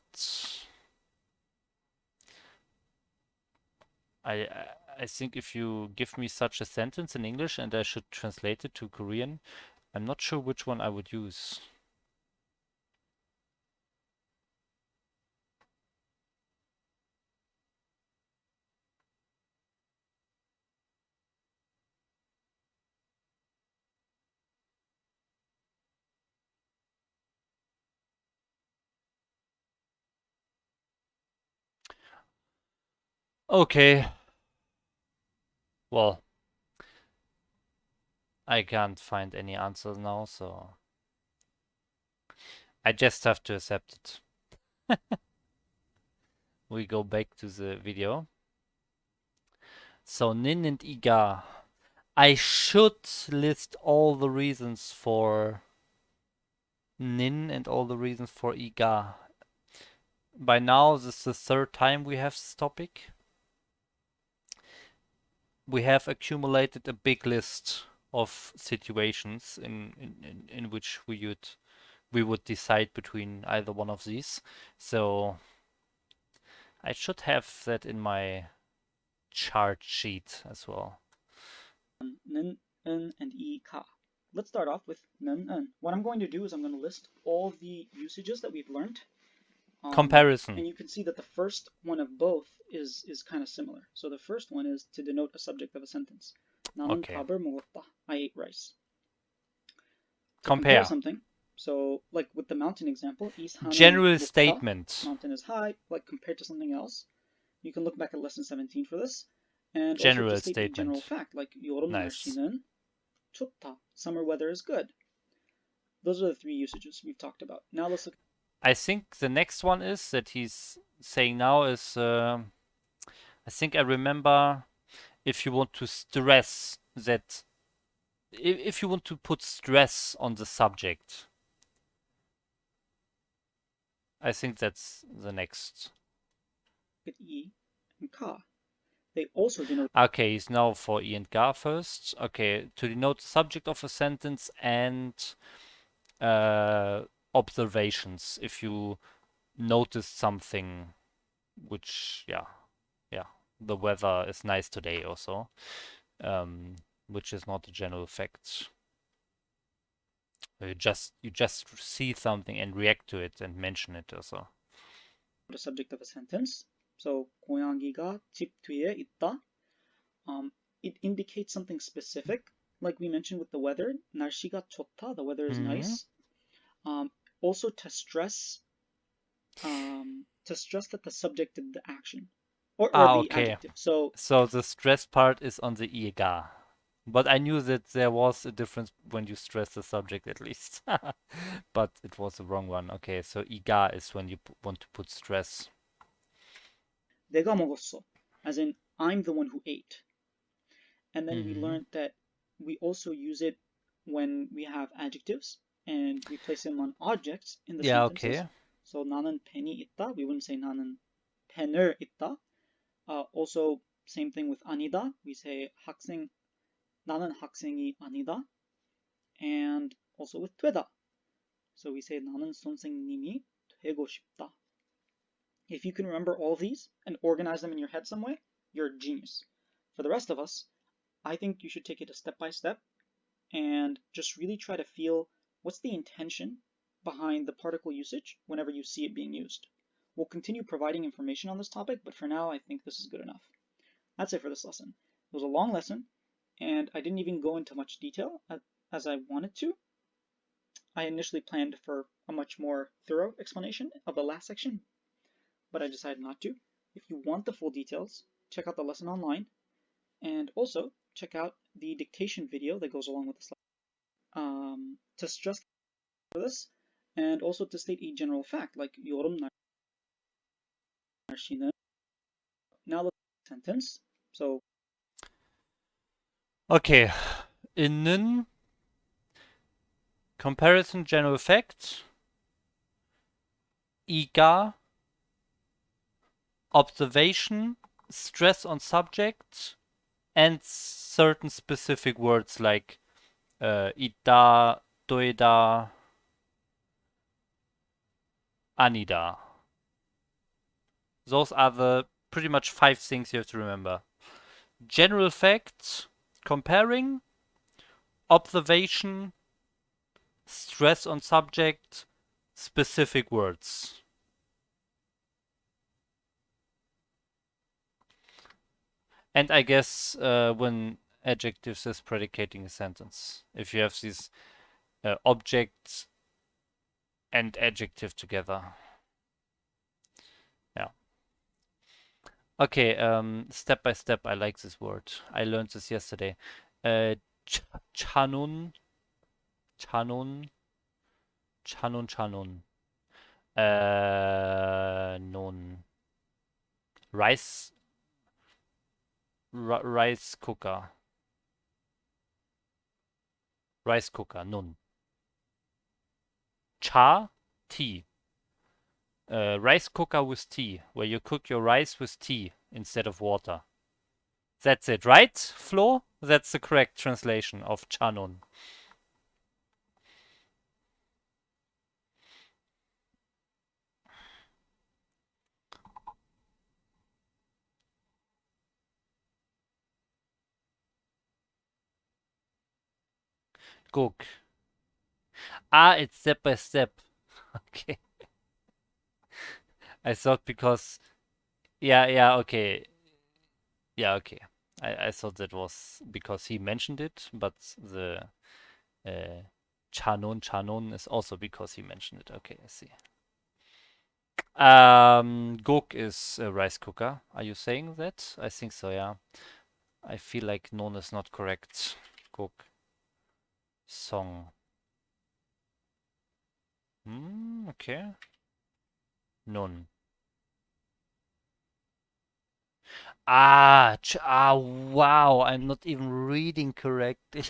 I think if you give me such a sentence in English and I should translate it to Korean, I'm not sure which one I would use. Okay, well, I can't find any answers now, so I just have to accept it. We go back to the video. So Nin and Iga. I should list all the reasons for Nin and all the reasons for Iga. By now, this is the third time we have this topic. We have accumulated a big list of situations in which we would decide between either one of these. So I should have that in my chart sheet as well. Nen, en, and e, ka. Let's start off with nen, en. What I'm going to do is I'm going to list all the usages that we've learned. Comparison. And you can see that the first one of both is kind of similar. So the first one is to denote a subject of a sentence. 나는 Okay. 밥을 먹었다. I ate rice. To compare Compare. something. So like with the mountain example, 이 산은 General 높다. statement. Mountain is high, like compared to something else. You can look back at lesson 17 for this. And General also to state statement. a general fact, like 여름 Nice. 날씨는 좋다. Summer weather is good. Those are the three usages we've talked about. Now let's look. I think the next one is that he's saying now is I think I remember if you want to stress that if you want to put stress on the subject. I think that's the next. At E and Ka. They also denote. Okay, he's now for E and Ga first. Okay, to denote the subject of a sentence and observations. If you notice something, which yeah, the weather is nice today also, which is not a general fact. You just see something and react to it and mention it also. The subject of a sentence. So 고양이가 집 뒤에 있다. It indicates something specific, like we mentioned with the weather. 날씨가 좋다. The weather is nice. Also to stress that the subject did the action or the okay. adjective. So the stress part is on the iga. But I knew that there was a difference when you stress the subject at least. But it was the wrong one. Okay, so iga is when you want to put stress. 내가 먹었어, as in I'm the one who ate. And then we learned that we also use it when we have adjectives and we place them on objects in the sentences. Okay. So 나는 펜이 있다. We wouldn't say 나는 펜을 있다. Also, same thing with 아니다. We say 학생, 나는 학생이 아니다. And also with 되다. So we say 나는 선생님이 되고 싶다. If you can remember all of these and organize them in your head some way, you're a genius. For the rest of us, I think you should take it a step by step and just really try to feel what's the intention behind the particle usage whenever you see it being used. We'll continue providing information on this topic, but for now I think this is good enough. That's it for this lesson. It was a long lesson, and I didn't even go into much detail as I wanted to. I initially planned for a much more thorough explanation of the last section, but I decided not to. If you want the full details, check out the lesson online, and also check out the dictation video that goes along with this lesson. To stress this, and also to state a general fact, like 여름 날씨는. Now let's sentence. So Okay. Innen. Comparison general fact. Iga. Observation. Stress on subject. And certain specific words like ida, doida, anida. Those are the pretty much 5 things you have to remember. General facts, comparing, observation, stress on subject, specific words. And I guess when adjectives is predicating a sentence. If you have these objects and adjective together. Yeah. Okay, step by step, I like this word. I learned this yesterday. Chanun, chanun, chanun, chanun. Nun. Rice, rice cooker. Rice cooker, nun. Cha, tea. Rice cooker with tea, where you cook your rice with tea instead of water. That's it, right, Flo? That's the correct translation of chanun. Cook. Ah, it's step by step. Okay. I thought because... Yeah, okay. Yeah, okay. I thought that was because he mentioned it, but the chanun is also because he mentioned it. Okay, I see. Gok is a rice cooker. Are you saying that? I think so, yeah. I feel like non is not correct. Gok. Song. Okay. Nun. Wow, I'm not even reading correctly.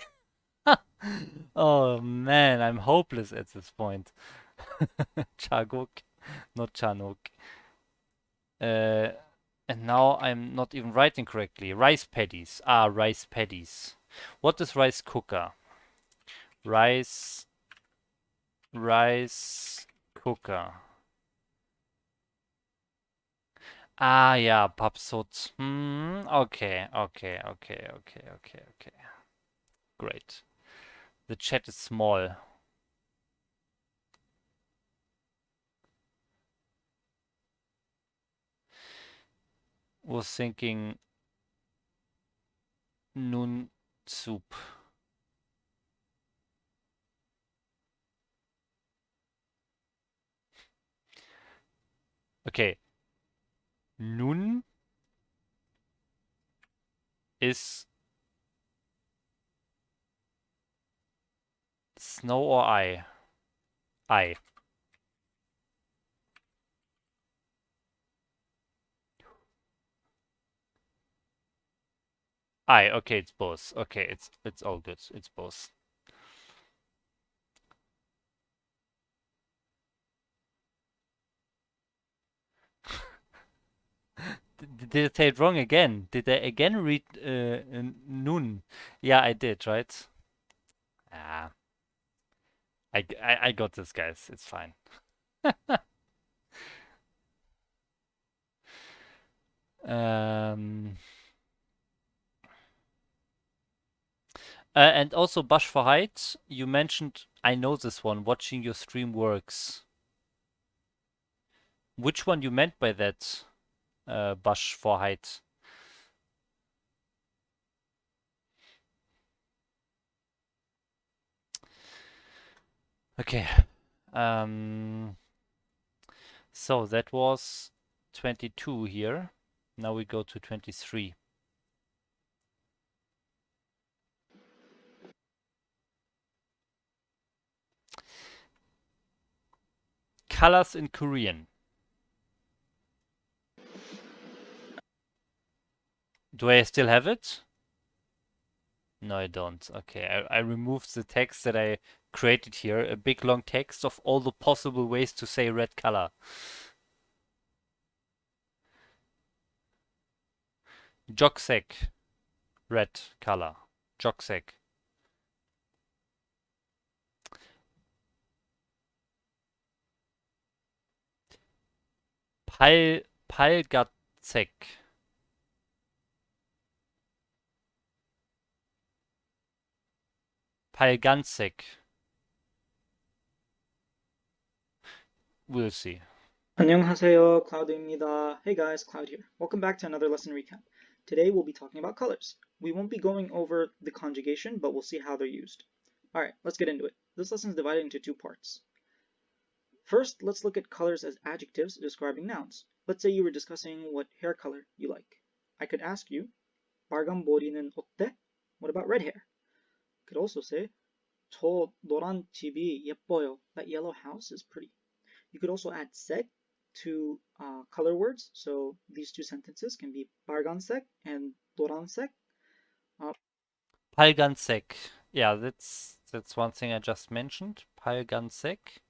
Oh man, I'm hopeless at this point. Chagok, not Chanok. Uh, and now I'm not even writing correctly. Rice paddies. Rice paddies. What is rice cooker? Rice cooker. Yeah, Papsot. Okay. Great. The chat is small. Was thinking Nun soup. Okay. Nun is snow or I? I. I. Okay, it's both. Okay, it's all good. It's both. Did I say it wrong again? Did I again read nun? Yeah, I did, right? Ah, I got this, guys. It's fine. Um, and also Bash for Height, you mentioned, I know this one, watching your stream works. Which one you meant by that, Bash for Height? Okay. So that was 22 here. Now we go to 23. Colors in Korean. Do I still have it? No, I don't. Okay, I removed the text that I created here. A big long text of all the possible ways to say red color. Joksack, red color. Joksack. Palgatsek. Palgansek. We'll see. 안녕하세요, Cloud입니다. Hey guys, Cloud here. Welcome back to another lesson recap. Today we'll be talking about colors. We won't be going over the conjugation, but we'll see how they're used. Alright, let's get into it. This lesson is divided into two parts. First, let's look at colors as adjectives describing nouns. Let's say you were discussing what hair color you like. I could ask you, 빨간 머리는 어때? What about red hair? Could also say, 저 노란 집이 예뻐요. That yellow house is pretty. You could also add 색 to color words. So these two sentences can be 빨간색 and 노란색. Palgansek. Yeah, that's one thing I just mentioned. Palgansek.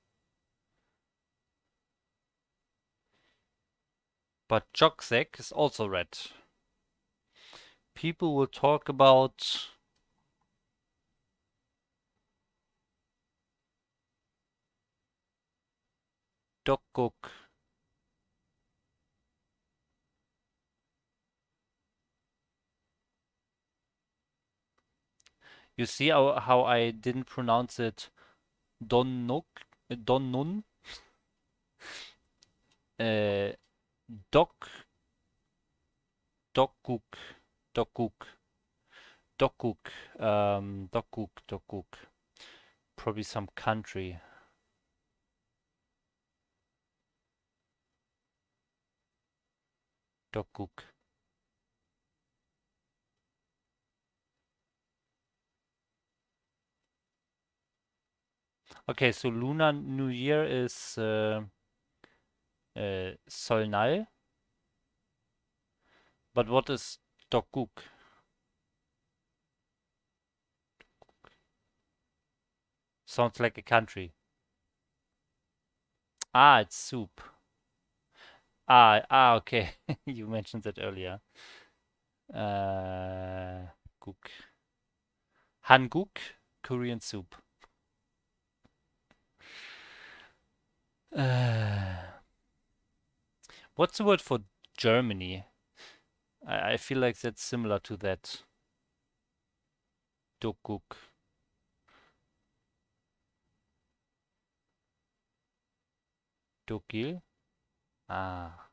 But Joksack is also red. People will talk about Dokguk. You see how I didn't pronounce it Donnuk, Donnun, uh, Dok, Dokguk, Dokguk, Dokguk, Dokguk, Dokguk. Probably some country. Dokguk. Okay, so Lunar New Year is Solnal. But what is Dokguk? Sounds like a country. Ah, it's soup. Okay. You mentioned that earlier. Guk. Hanguk, Korean soup. What's the word for Germany? I feel like that's similar to that. Dokguk. Dokil? Ah,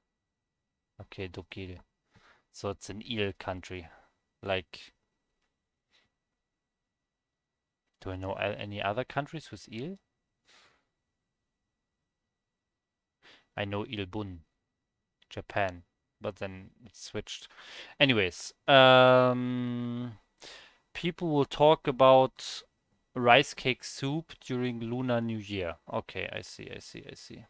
okay, Dokil. So it's an eel country. Like, do I know any other countries with eel? I know Ilbun, Japan, but then it switched. Anyways, people will talk about rice cake soup during Lunar New Year. Okay, I see, I see, I see.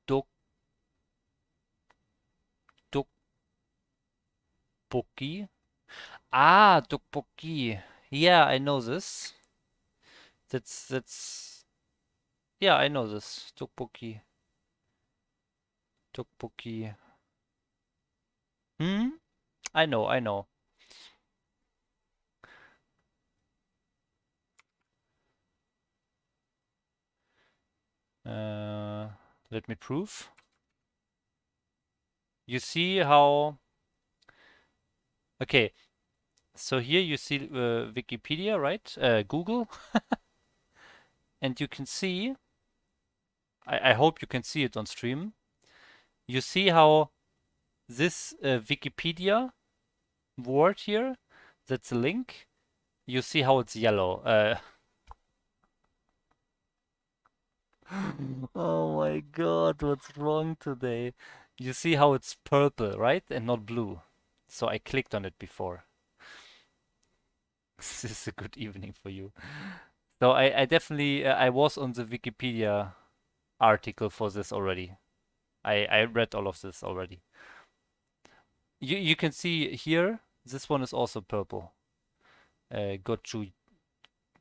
Dok Dokboki. Ah, Dokboki. Yeah, I know this. That's yeah, I know this. Dokboki. Dokboki. Hmm? I know, I know. Uh, Let me prove. You see how... Okay, so here you see Wikipedia, right? Google. And you can see, I hope you can see it on stream. You see how this Wikipedia word here, that's a link. You see how it's yellow. Oh my god, what's wrong today? You see how it's purple, right? And not blue. So I clicked on it before. This is a good evening for you. So I definitely, I was on the Wikipedia article for this already. I read all of this already. You can see here, this one is also purple. Gochu,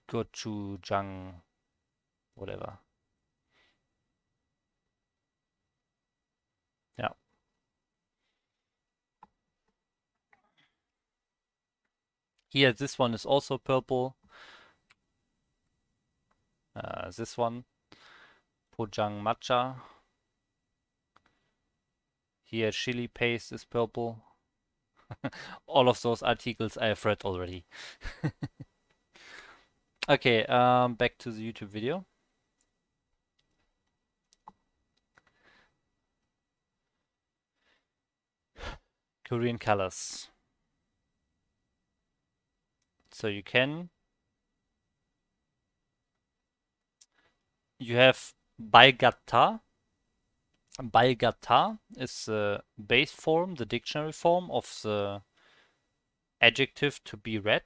Gochujang, whatever. Yeah. Here, this one is also purple. This one, Pojang Matcha. Here, chili paste is purple. All of those articles I have read already. Okay, back to the YouTube video. Korean colors. So you have Balgata. Balgata is the base form, the dictionary form of the adjective to be read.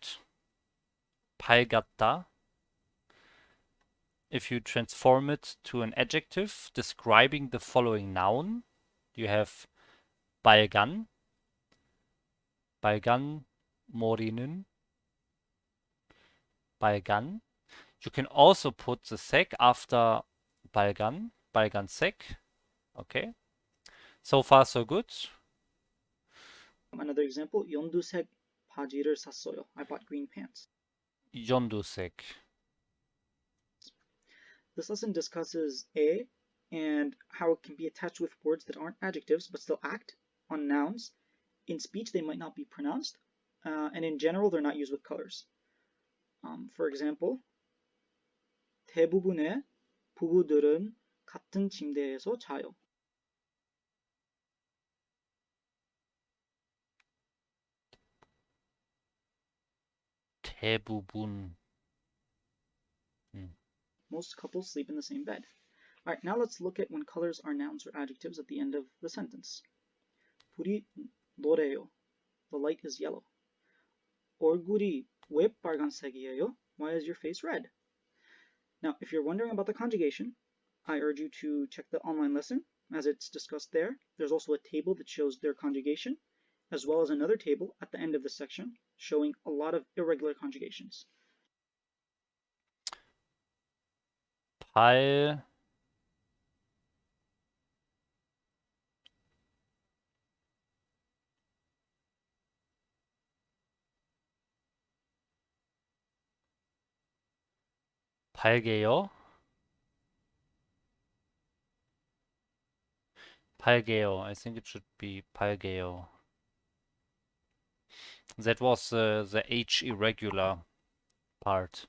Palgatta. If you transform it to an adjective describing the following noun, you have balgan, balgan morinen, balgan. You can also put the sek after balgan, balgan sek. Okay. So far so good. Another example, 연두색 바지를 샀어요. I bought green pants. Yondusek. This lesson discusses A and how it can be attached with words that aren't adjectives but still act on nouns. In speech, they might not be pronounced, and in general, they're not used with colors. For example, 대부분의 부부들은 같은 침대에서 자요. 대부분. Most couples sleep in the same bed. All right, now let's look at when colors are nouns or adjectives at the end of the sentence. 불이 노래요. The light is yellow. 얼굴이 왜 빨간색이에요? Why is your face red? Now, if you're wondering about the conjugation, I urge you to check the online lesson as it's discussed there. There's also a table that shows their conjugation, as well as another table at the end of the section showing a lot of irregular conjugations. 팔, 발개요. 발개요. I think it should be 발개요. That was the H irregular part.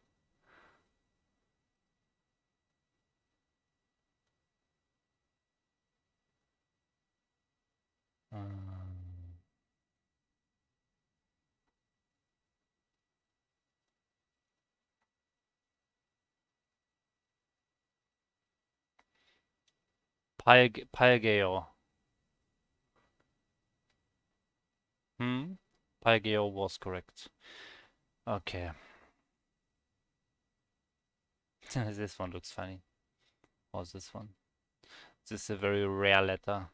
발개요. 발개요 was correct. Okay. This one looks funny. What's this one? This is a very rare letter.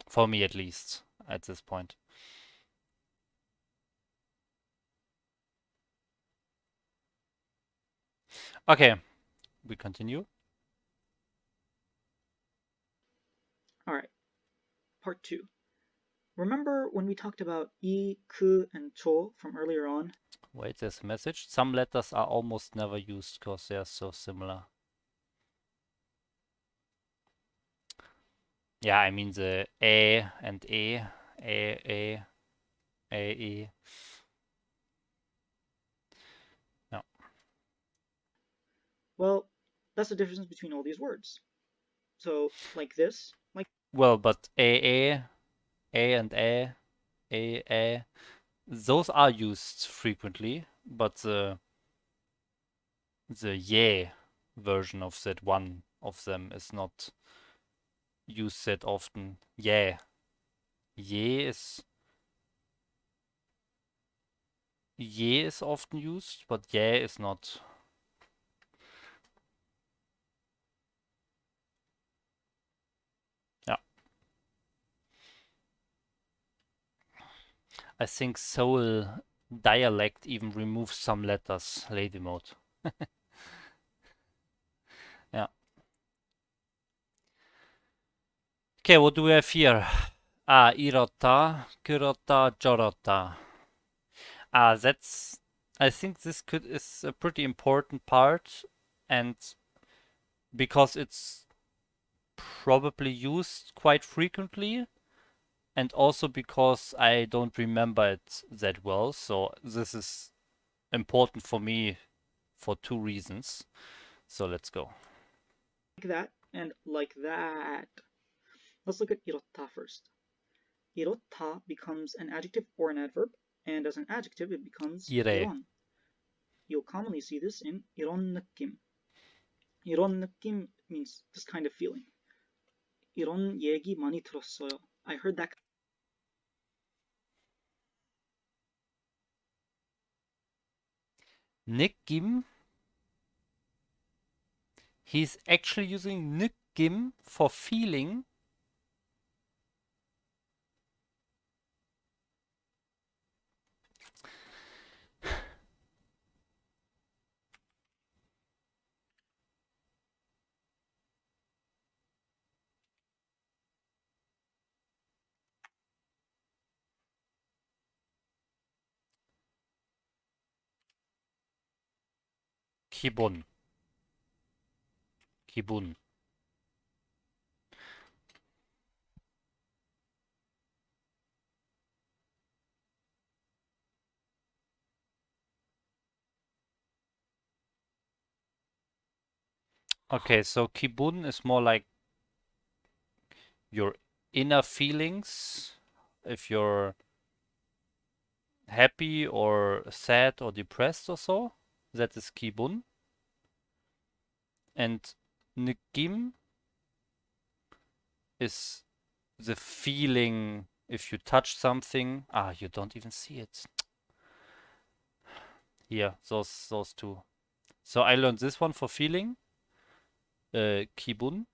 For me at least, at this point. Okay, we continue. All right, part 2. Remember when we talked about I, K, and cho from earlier on? Wait, there's a message. Some letters are almost never used because they are so similar. Yeah, I mean the A and E, A, E. No. Well, that's the difference between all these words. So, like this, like Well, but A and A, those are used frequently, but the yeah version of that one of them is not used that often. Yeah. Yeah is often used, but yeah is not. Yeah. I think Seoul dialect even removes some letters, lady mode. Yeah. Okay, what do we have here? Ah, irota, kurota, jorota. Ah, that's. I think this is a pretty important part, and because it's probably used quite frequently, and also because I don't remember it that well. So this is important for me for two reasons. So let's go. that and like that. Let's look at 이렇다 first. 이렇다 becomes an adjective or an adverb, and as an adjective it becomes 이래. 이런. You'll commonly see this in 이런 느낌. 이런 느낌 means this kind of feeling. 이런 얘기 많이 들었어요. I heard that. 느낌. He's actually using 느낌 for feeling. 기본. 기분. Okay, so 기분 is more like your inner feelings. If you're happy or sad or depressed or so, that is 기분. And 느낌 is the feeling if you touch something. Ah, you don't even see it. Here, those two. So I learned this one for feeling, 기분,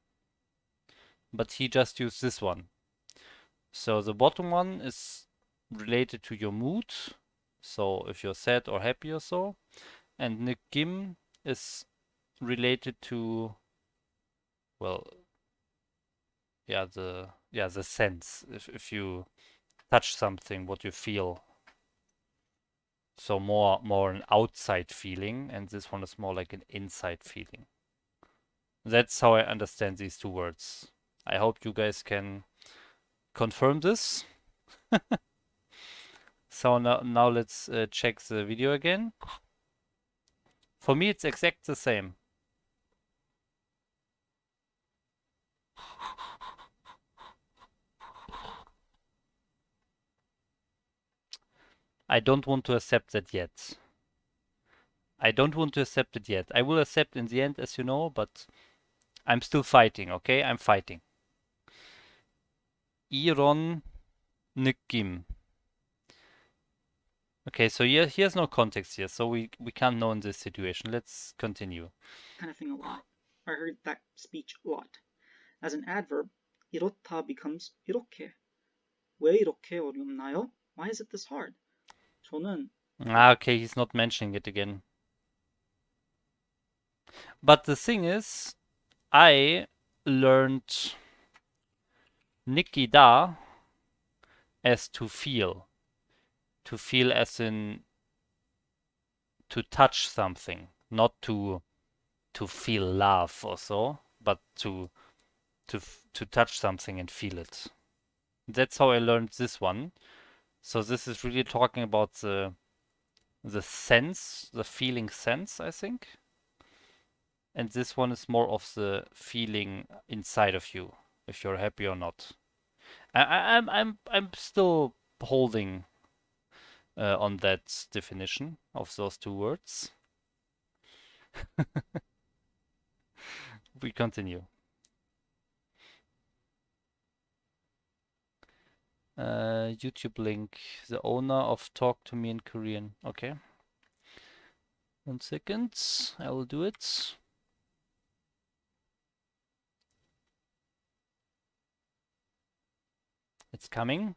but he just used this one. So the bottom one is related to your mood. So if you're sad or happy or so, and 느낌 is related to, well, the sense. If you touch something, what you feel. So more an outside feeling, and this one is more like an inside feeling. That's how I understand these two words. I hope you guys can confirm this. So now let's check the video again. For me, it's exact the same. I don't want to accept that yet. I don't want to accept it yet. I will accept in the end, as you know, but I'm still fighting, okay? I'm fighting. Iron 느낌. Okay, so here's no context here, so we can't know in this situation. Let's continue. Kind of thing a lot. I heard that speech a lot. As an adverb, 이렇다 becomes 이렇게. 왜 이렇게 어렵나요? Why is it this hard? 저는 Okay, he's not mentioning it again. But the thing is, I learned nikida as to feel. To feel as in to touch something, not to feel love or so, but to to touch something and feel it. That's how I learned this one. So this is really talking about the sense, the feeling sense, I think. And this one is more of the feeling inside of you, if you're happy or not. I'm still holding on that definition of those two words. We continue. YouTube link. The owner of Talk to Me in Korean. Okay. 1 second. I will do it. It's coming.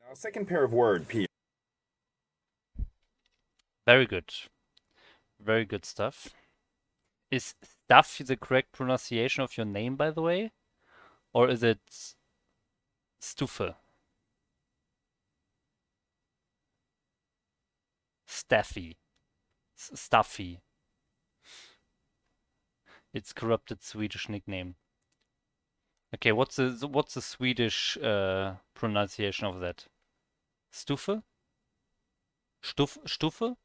Now, second pair of word, P. Very good. Very good stuff. Is stuff the correct pronunciation of your name, by the way? Or is it Stufe? Staffy. Stuffy. It's corrupted Swedish nickname. Okay, what's the Swedish pronunciation of that? Stufe? Stufe? Stufe.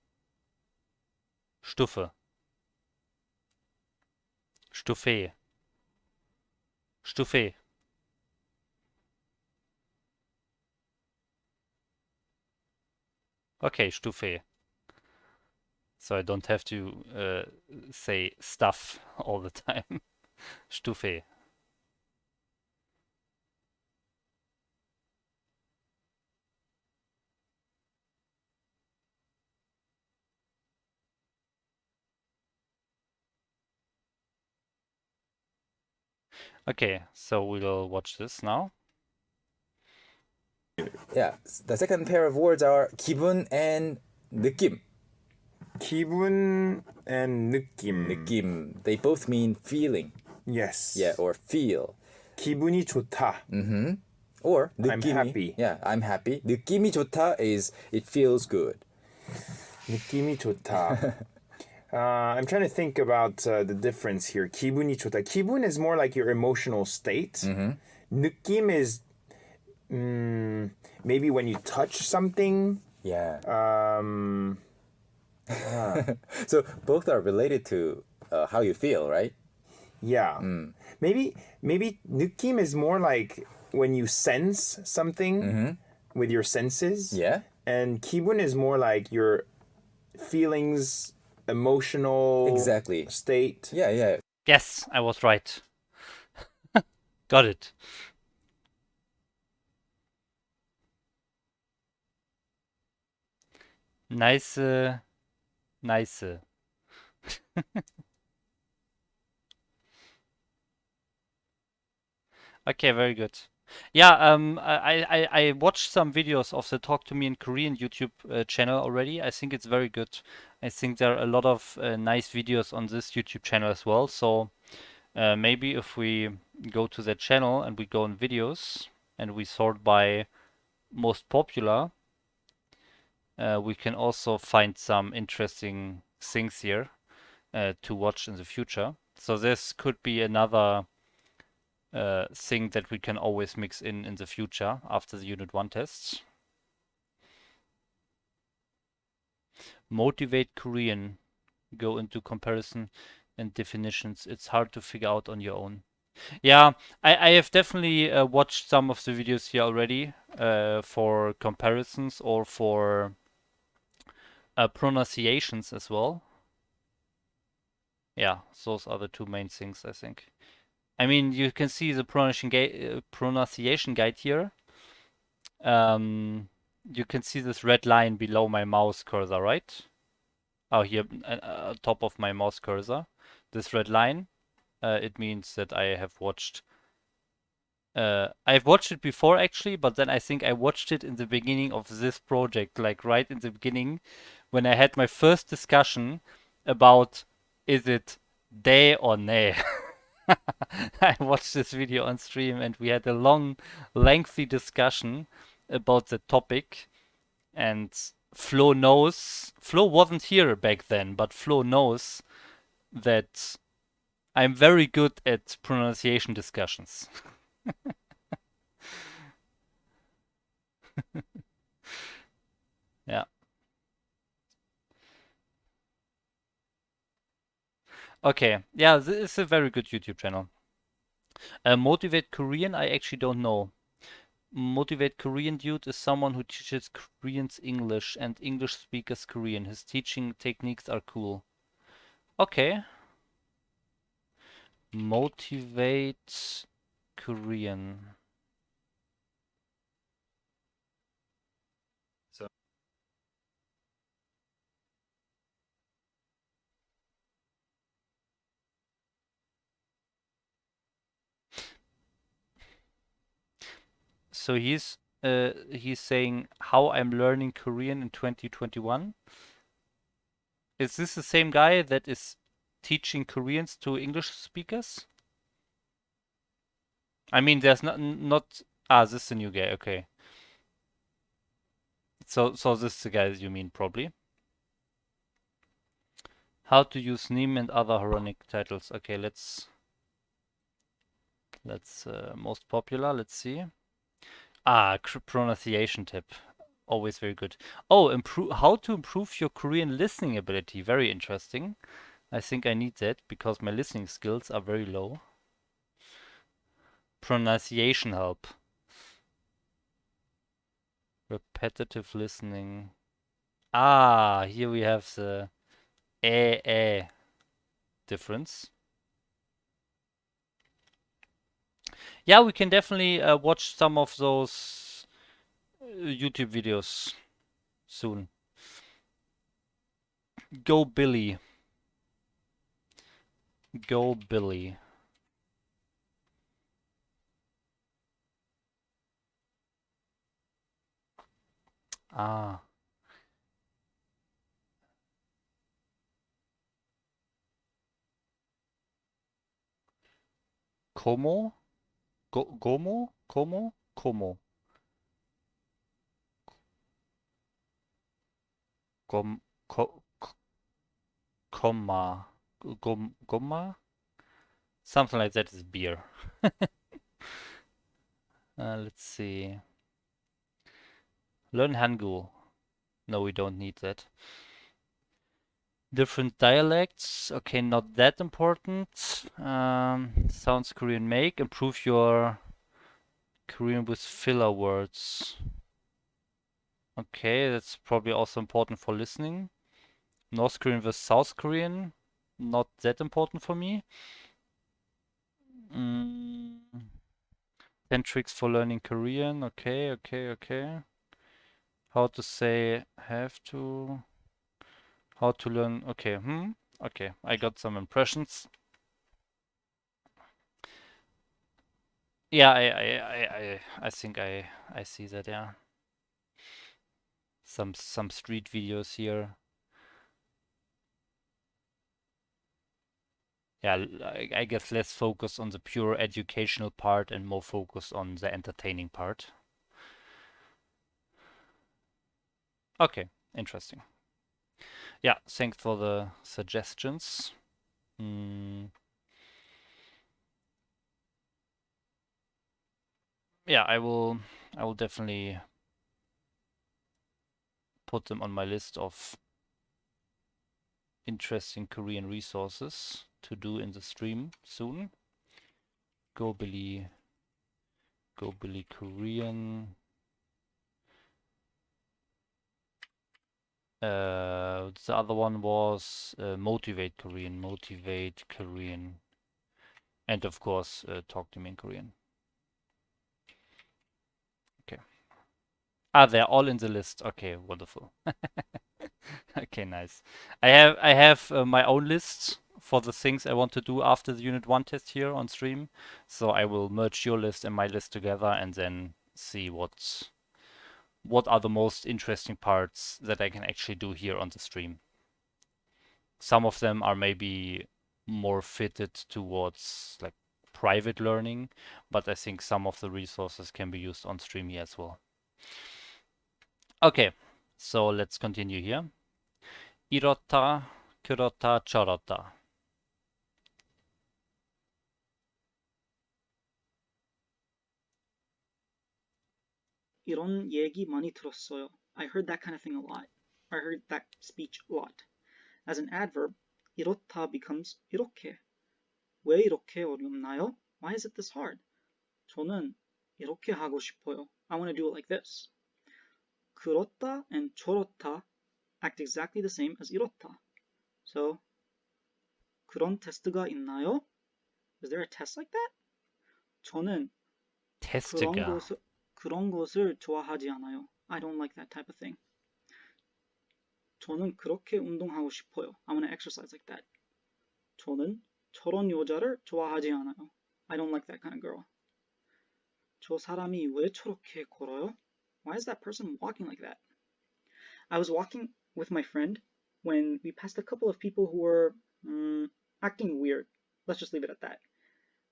Stufe. Stufe. Okay, Stufe. So I don't have to say stuff all the time. Stufe. Okay, so we'll watch this now. Yeah, the second pair of words are 기분 and 느낌. 기분 and 느낌. 느낌. They both mean feeling. Yes. Yeah, or feel. 기분이 좋다. Or I'm 느낌이. happy. Yeah, I'm happy. 느낌이 좋다 is it feels good. 느낌이 좋다. I'm trying to think about the difference here. 기분이 좋다. 기분 is more like your emotional state. 느낌 is maybe when you touch something. Yeah. So both are related to how you feel, right? Yeah. Maybe 느낌 is more like when you sense something with your senses. Yeah. And 기분 is more like your feelings, emotional Exactly. state. Yeah, yeah. Yes, I was right. Got it. Nice, nice. Okay, very good. Yeah, I watched some videos of the Talk to Me in Korean YouTube channel already. I think it's very good. I think there are a lot of nice videos on this YouTube channel as well. So maybe if we go to that channel and we go in videos and we sort by most popular, we can also find some interesting things here to watch in the future. So this could be another thing that we can always mix in the future after the Unit 1 tests. Motivate Korean. Go into comparison and definitions. It's hard to figure out on your own. Yeah, I have definitely watched some of the videos here already for comparisons or for pronunciations as well. Yeah, those are the two main things, I think. I mean, you can see the pronunciation guide here. You can see this red line below my mouse cursor, right? Oh, here, top of my mouse cursor. This red line, it means that I have watched. I've watched it before actually, but then I think I watched it in the beginning of this project, like right in the beginning, when I had my first discussion about is it day or nay. I watched this video on stream and we had a long, lengthy discussion about the topic. And Flo knows. Flo wasn't here back then, but Flo knows that I'm very good at pronunciation discussions. Yeah. Okay. Yeah, this is a very good YouTube channel. Motivate Korean, I actually don't know. Motivate Korean dude is someone who teaches Koreans English and English speakers Korean. His teaching techniques are cool. Okay. Motivate Korean. So he's saying how I'm learning Korean in 2021. Is this the same guy that is teaching Koreans to English speakers? I mean, there's not this is the new guy. Okay. So this is the guy that you mean probably. How to use Nim and other Horonic titles. Okay, let's most popular. Let's see. Pronunciation tip. Always very good. Oh, how to improve your Korean listening ability. Very interesting. I think I need that because my listening skills are very low. Pronunciation help. Repetitive listening. Here we have the difference. Yeah, we can definitely watch some of those YouTube videos soon. Go Billy. Go Billy. Ah. Como? Gomo? Como? Como? Gom, ko, comma. Gomma? Something like that is beer. Let's see. Learn Hangul. No, we don't need that. Different dialects. Okay, not that important. Sounds Korean make. Improve your Korean with filler words. Okay, that's probably also important for listening. North Korean with South Korean. Not that important for me. 10 tricks for learning Korean. Okay, okay, okay. How to say have to. How to learn. Okay, Okay, I got some impressions. Yeah, I think I see that, yeah. Some street videos here. Yeah, I guess less focus on the pure educational part and more focus on the entertaining part. Okay, interesting. Yeah, thanks for the suggestions. Yeah, I will definitely put them on my list of interesting Korean resources to do in the stream soon. Go Billy Korean. The other one was Motivate Korean, and of course Talk to Me in Korean. Okay. They're all in the list. Okay, wonderful. Okay, nice. I have my own list for the things I want to do after the Unit 1 test here on stream. So I will merge your list and my list together and then see what are the most interesting parts that I can actually do here on the stream. Some of them are maybe more fitted towards like private learning, but I think some of the resources can be used on stream here as well. Okay, So let's continue here. 이렇다, 그렇다, 저렇다. 이런 얘기 많이 들었어요. I heard that kind of thing a lot. I heard that speech a lot. As an adverb, 이렇다 becomes 이렇게. 왜 이렇게 어렵나요? Why is it this hard? 저는 이렇게 하고 싶어요. I want to do it like this. 그렇다 and 저렇다 act exactly the same as 이렇다. So, 그런 테스트가 있나요? Is there a test like that? 저는 테스트가. 그런 것을 좋아하지 않아요. I don't like that type of thing. 저는 그렇게 운동하고 싶어요. I want to exercise like that. 저는 저런 여자를 좋아하지 않아요. I don't like that kind of girl. 저 사람이 왜 저렇게 걸어요? Why is that person walking like that? I was walking with my friend when we passed a couple of people who were acting weird. Let's just leave it at that.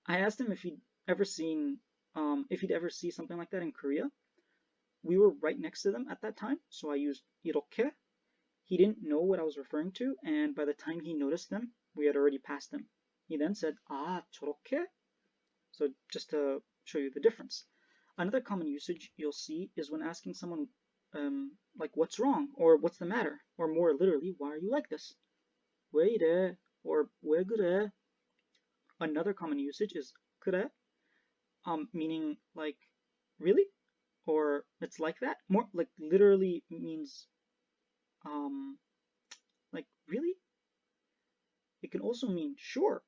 I asked him if he'd ever see something like that in Korea. We were right next to them at that time, so I used 이렇게. He didn't know what I was referring to, and by the time he noticed them, we had already passed them. He then said, 아, 저렇게? So just to show you the difference. Another common usage you'll see is when asking someone, like, what's wrong? Or what's the matter? Or more literally, why are you like this? 왜 이래? Or 왜 그래? Another common usage is 그래? Meaning like, really? Or it's like that? More like literally means like, really? It can also mean sure.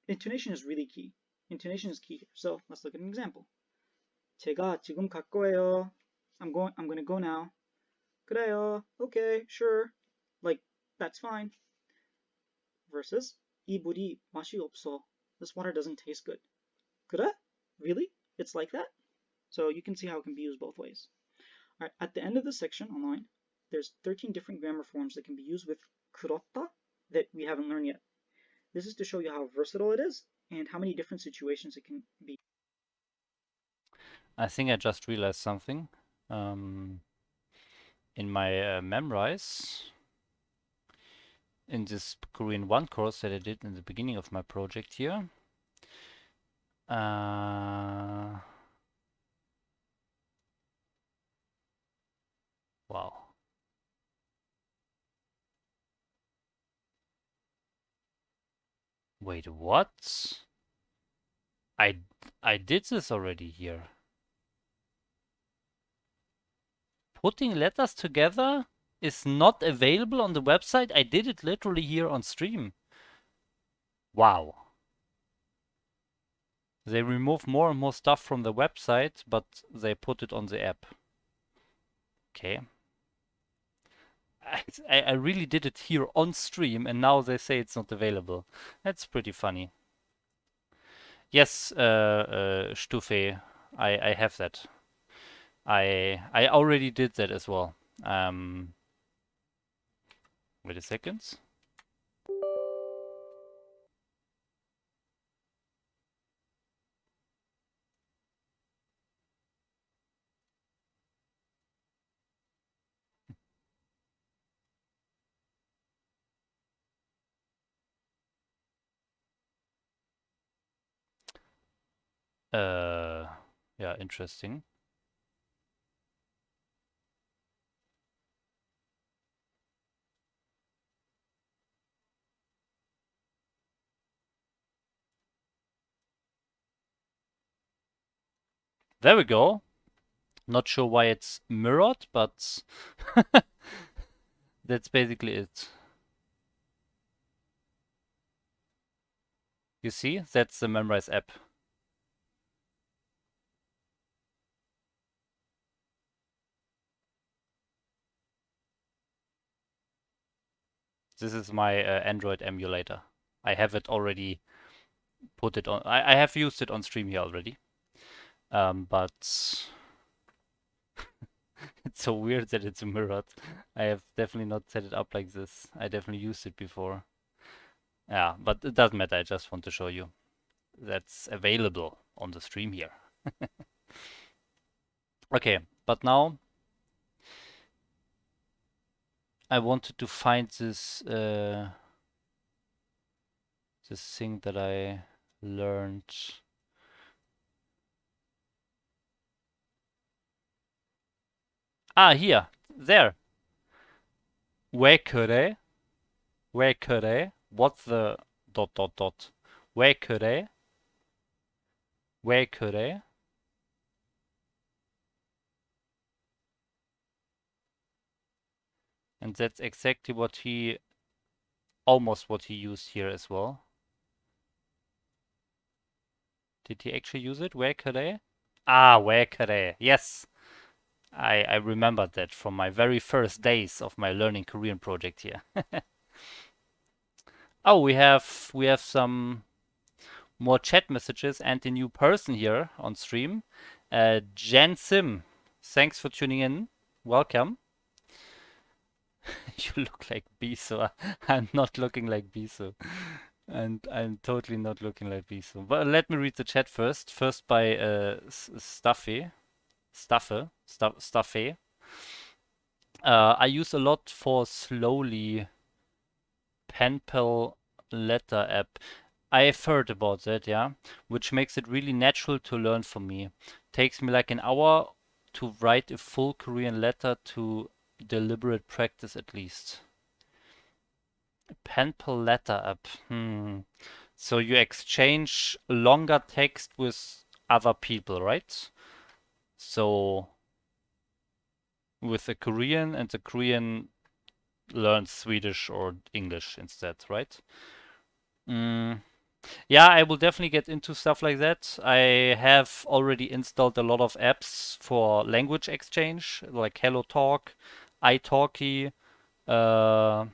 Intonation is really key. Intonation is key here. So let's look at an example. 제가 지금 갈 거예요. I'm gonna go now. 그래요. Okay, sure. Like, that's fine. Versus 이 물이 맛이 없어. This water doesn't taste good. 그래? Really? It's like that? So you can see how it can be used both ways. All right, at the end of this section online, there's 13 different grammar forms that can be used with 그렇다 that we haven't learned yet. This is to show you how versatile it is and how many different situations it can be. I think I just realized something. In my MasterReY, in this Korean 1 course that I did in the beginning of my project here, wow. Wait, what? I did this already here. Putting letters together is not available on the website. I did it literally here on stream. Wow. They remove more and more stuff from the website, but they put it on the app. Okay. I really did it here on stream, and now they say it's not available. That's pretty funny. Yes, Stufe, I have that. I already did that as well. Wait a second. Yeah, interesting. There we go. Not sure why it's mirrored, but that's basically it. You see, that's the MasterReY app. This is my Android emulator. I have it already put it on. I have used it on stream here already. But it's so weird that it's mirrored. I have definitely not set it up like this. I definitely used it before. Yeah, but it doesn't matter. I just want to show you that's available on the stream here. Okay, but now I wanted to find this this thing that I learned. Ah, here, there. Where could I? Where could I? What's the dot dot dot? Where could I? Where could I? And that's exactly what he, almost what he used here as well. Did he actually use it? Where could I? Ah, where could I? Yes. I remembered that from my very first days of my learning Korean project here. Oh, we have some more chat messages and a new person here on stream. Jen Sim, thanks for tuning in. Welcome. You look like Biso. I'm not looking like Biso. And I'm totally not looking like Biso. But let me read the chat first. First by Stuffy. Stuffy. I use a lot for slowly penpal letter app. I've heard about that, yeah, which makes it really natural to learn for me. Takes me like an hour to write a full Korean letter to deliberate practice at least. Penpal letter app. So you exchange longer text with other people, right? So with a Korean, and the Korean learns Swedish or English instead, right? Yeah, I will definitely get into stuff like that. I have already installed a lot of apps for language exchange, like HelloTalk, italki, uh,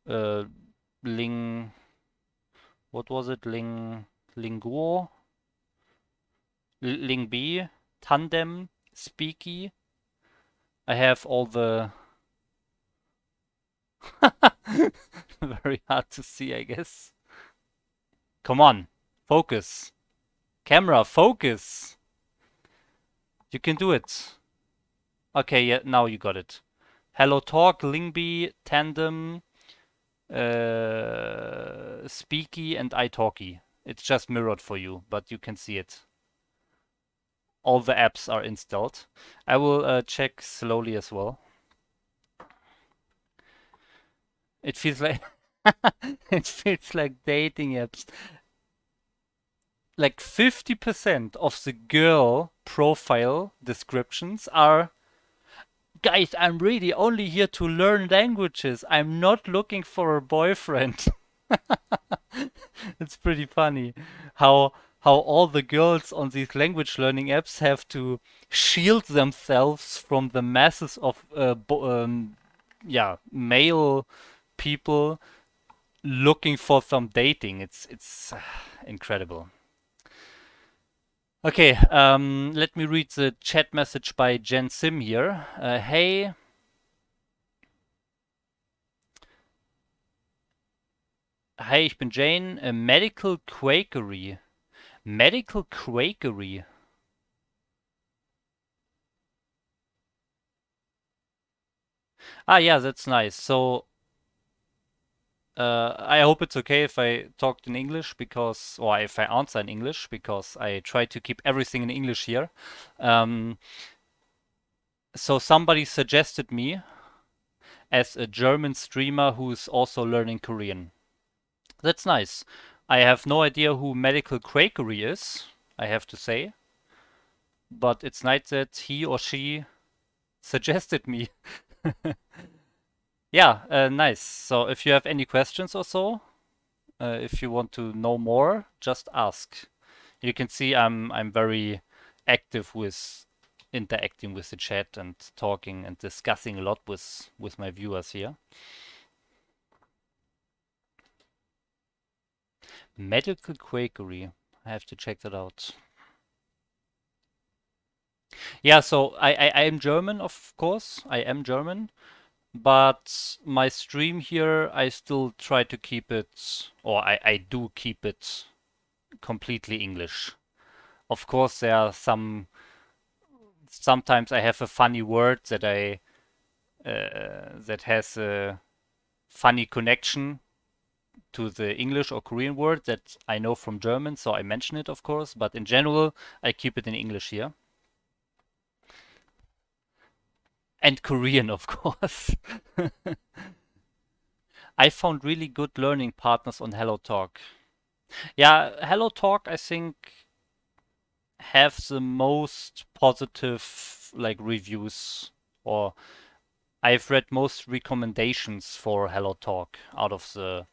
uh, Ling, what was it? Linguo, Lingbi, Tandem, Speaky. I have all the very hard to see, I guess. Come on, focus. Camera, focus. You can do it. Okay, yeah, now you got it. HelloTalk, Lingby, Tandem, Speaky, and italki. It's just mirrored for you, but you can see it. All the apps are installed. I will check slowly as well. It feels like it feels like dating apps. Like 50% of the girl profile descriptions are, guys, I'm really only here to learn languages. I'm not looking for a boyfriend. It's pretty funny how all the girls on these language learning apps have to shield themselves from the masses of male people looking for some dating. It's incredible. Okay, let me read the chat message by Jen Sim here. Hey, hi, ich bin Jane. Medical Quakery. Medical Quakery. Ah, yeah, that's nice. So, I hope it's okay if I talked in English because, or if I answer in English because I try to keep everything in English here. So somebody suggested me as a German streamer who's also learning Korean. That's nice. I have no idea who Medical Quakery is, I have to say. But it's nice that he or she suggested me. Yeah, nice. So if you have any questions or so, if you want to know more, just ask. You can see I'm very active with interacting with the chat and talking and discussing a lot with my viewers here. Medical Quakery. I have to check that out. Yeah, so I am German, of course. I am German. But my stream here, I still try to keep it, or I do keep it completely English. Of course, there are sometimes I have a funny word that I that has a funny connection to the English or Korean word that I know from German, so I mention it, of course, but in general, I keep it in English here. And Korean, of course. I found really good learning partners on HelloTalk. Yeah, HelloTalk, I think, have the most positive like reviews, or I've read most recommendations for HelloTalk out of the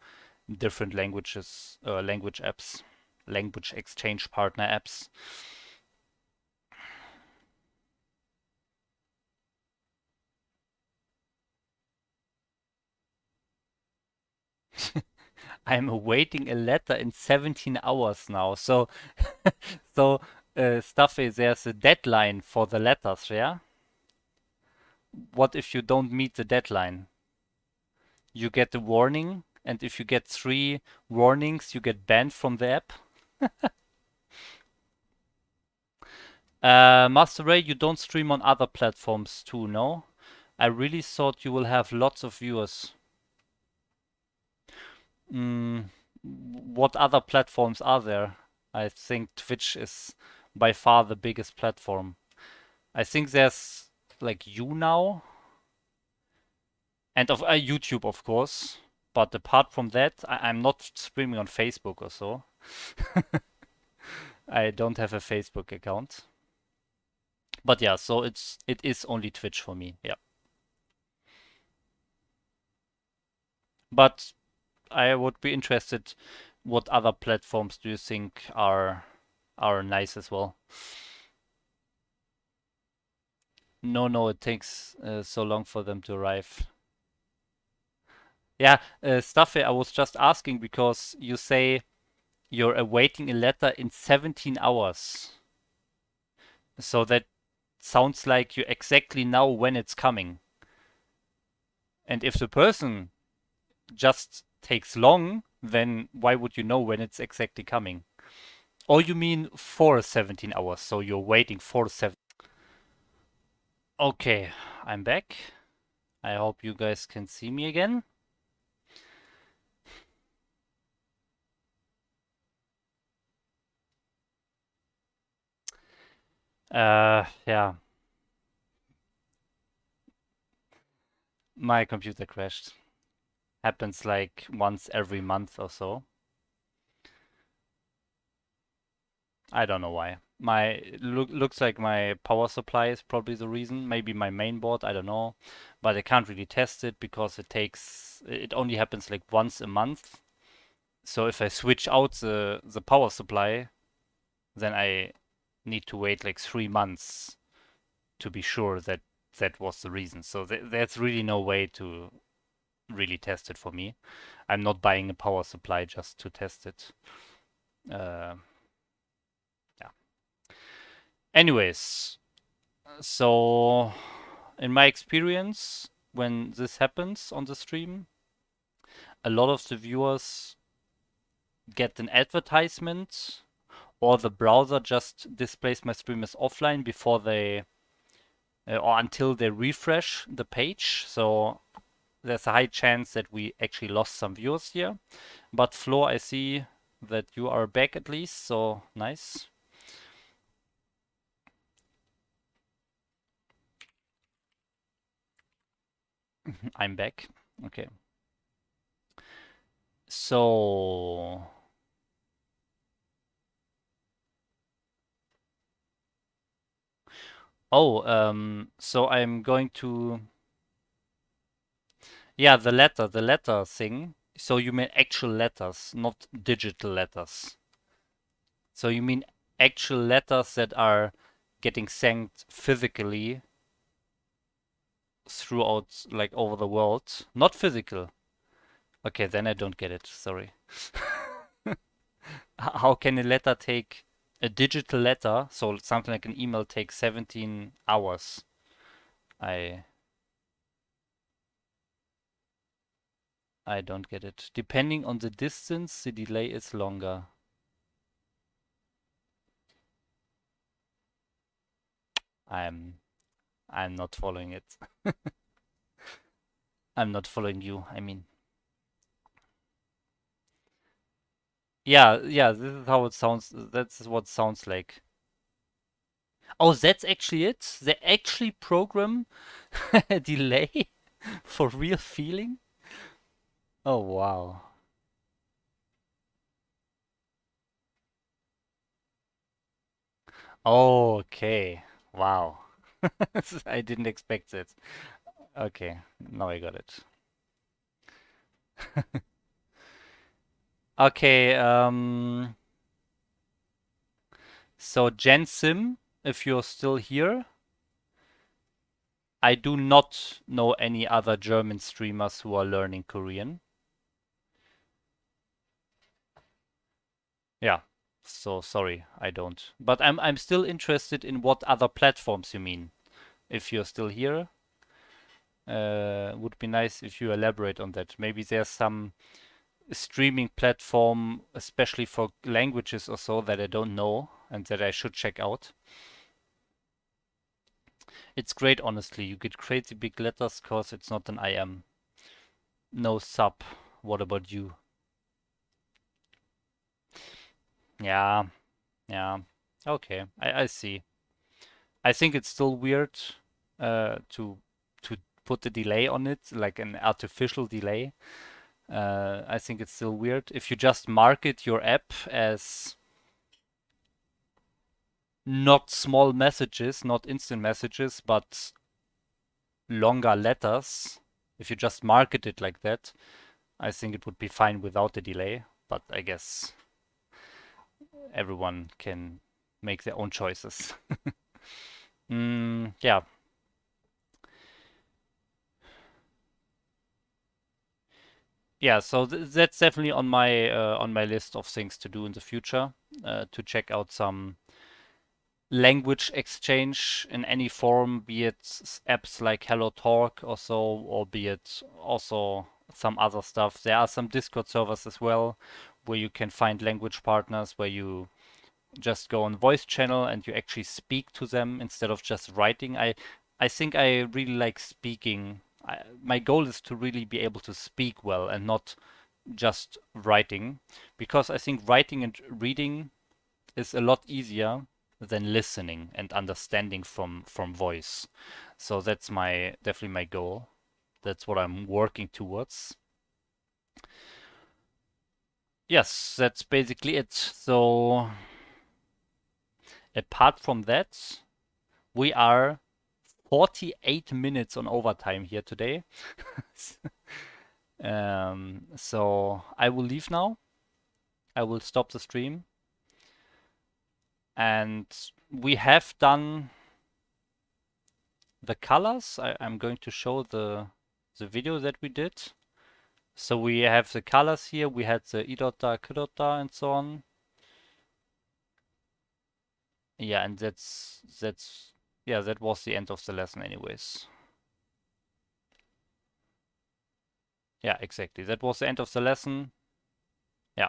different languages, language apps, language exchange partner apps. I'm awaiting a letter in 17 hours now. So, so Stuffy, there's a deadline for the letters, yeah? What if you don't meet the deadline? You get a warning, and if you get 3 warnings, you get banned from the app. MasterReY, you don't stream on other platforms too, no? I really thought you will have lots of viewers. What other platforms are there? I think Twitch is by far the biggest platform. I think there's like you now, and of YouTube, of course. But apart from that, I'm not streaming on Facebook or so. I don't have a Facebook account. But yeah, so it is only Twitch for me. Yeah. But I would be interested. What other platforms do you think are nice as well? No, it takes so long for them to arrive. Yeah, Stuffy, I was just asking because you say you're awaiting a letter in 17 hours. So that sounds like you exactly know when it's coming. And if the person just takes long, then why would you know when it's exactly coming? Or you mean for 17 hours, so you're waiting for 7. Okay, I'm back. I hope you guys can see me again. Yeah. My computer crashed. Happens like once every month or so. I don't know why. Looks like my power supply is probably the reason. Maybe my main board, I don't know. But I can't really test it because it only happens like once a month. So if I switch out the power supply, then I need to wait like 3 months to be sure that that was the reason. So there's really no way to really test it for me. I'm not buying a power supply just to test it. Yeah. Anyways, so in my experience, when this happens on the stream, a lot of the viewers get an advertisement, or the browser just displays my stream as offline before they or until they refresh the page. So there's a high chance that we actually lost some viewers here. But Flo, I see that you are back at least, so nice. I'm back. Okay. So so I'm going to, yeah, the letter thing. So you mean actual letters, not digital letters. So you mean actual letters that are getting sent physically throughout, like, over the world, not physical. Okay, then I don't get it. Sorry. How can a letter take a digital letter, so something like an email, take 17 hours? I I don't get it. Depending on the distance, the delay is longer. I'm I'm not following it. I'm not following you. I mean, yeah, yeah, this is how it sounds. That's what it sounds like. Oh, that's actually it? They actually program a delay for real feeling? Oh, wow. Okay. Wow. I didn't expect that. Okay, now I got it. Okay, so Sim, if you're still here, I do not know any other German streamers who are learning Korean. Yeah, so sorry, I don't. But I'm still interested in what other platforms you mean. If you're still here, would be nice if you elaborate on that. Maybe there's some streaming platform, especially for languages or so, that I don't know and that I should check out. It's great, honestly. You get crazy big letters because it's not an IM. No sub. What about you? Yeah, yeah. Okay, I see. I think it's still weird to put a delay on it, like an artificial delay. I think it's still weird. If you just market your app as not small messages, not instant messages, but longer letters, if you just market it like that, I think it would be fine without the delay. But I guess everyone can make their own choices. Yeah. Yeah, so that's definitely on my list of things to do in the future, to check out some language exchange in any form, be it apps like HelloTalk or so, or be it also some other stuff. There are some Discord servers as well where you can find language partners where you just go on voice channel and you actually speak to them instead of just writing. I think I really like speaking. My goal is to really be able to speak well and not just writing, because I think writing and reading is a lot easier than listening and understanding from voice. So that's my definitely my goal. That's what I'm working towards. Yes, that's basically it. So apart from that, we are 48 minutes on overtime here today. So I will leave now. I will stop the stream. And we have done the colors. I'm going to show the video that we did. So we have the colors here. We had the idota, kudota, and so on. Yeah, and that's yeah, that was the end of the lesson anyways. Yeah, exactly. That was the end of the lesson. Yeah.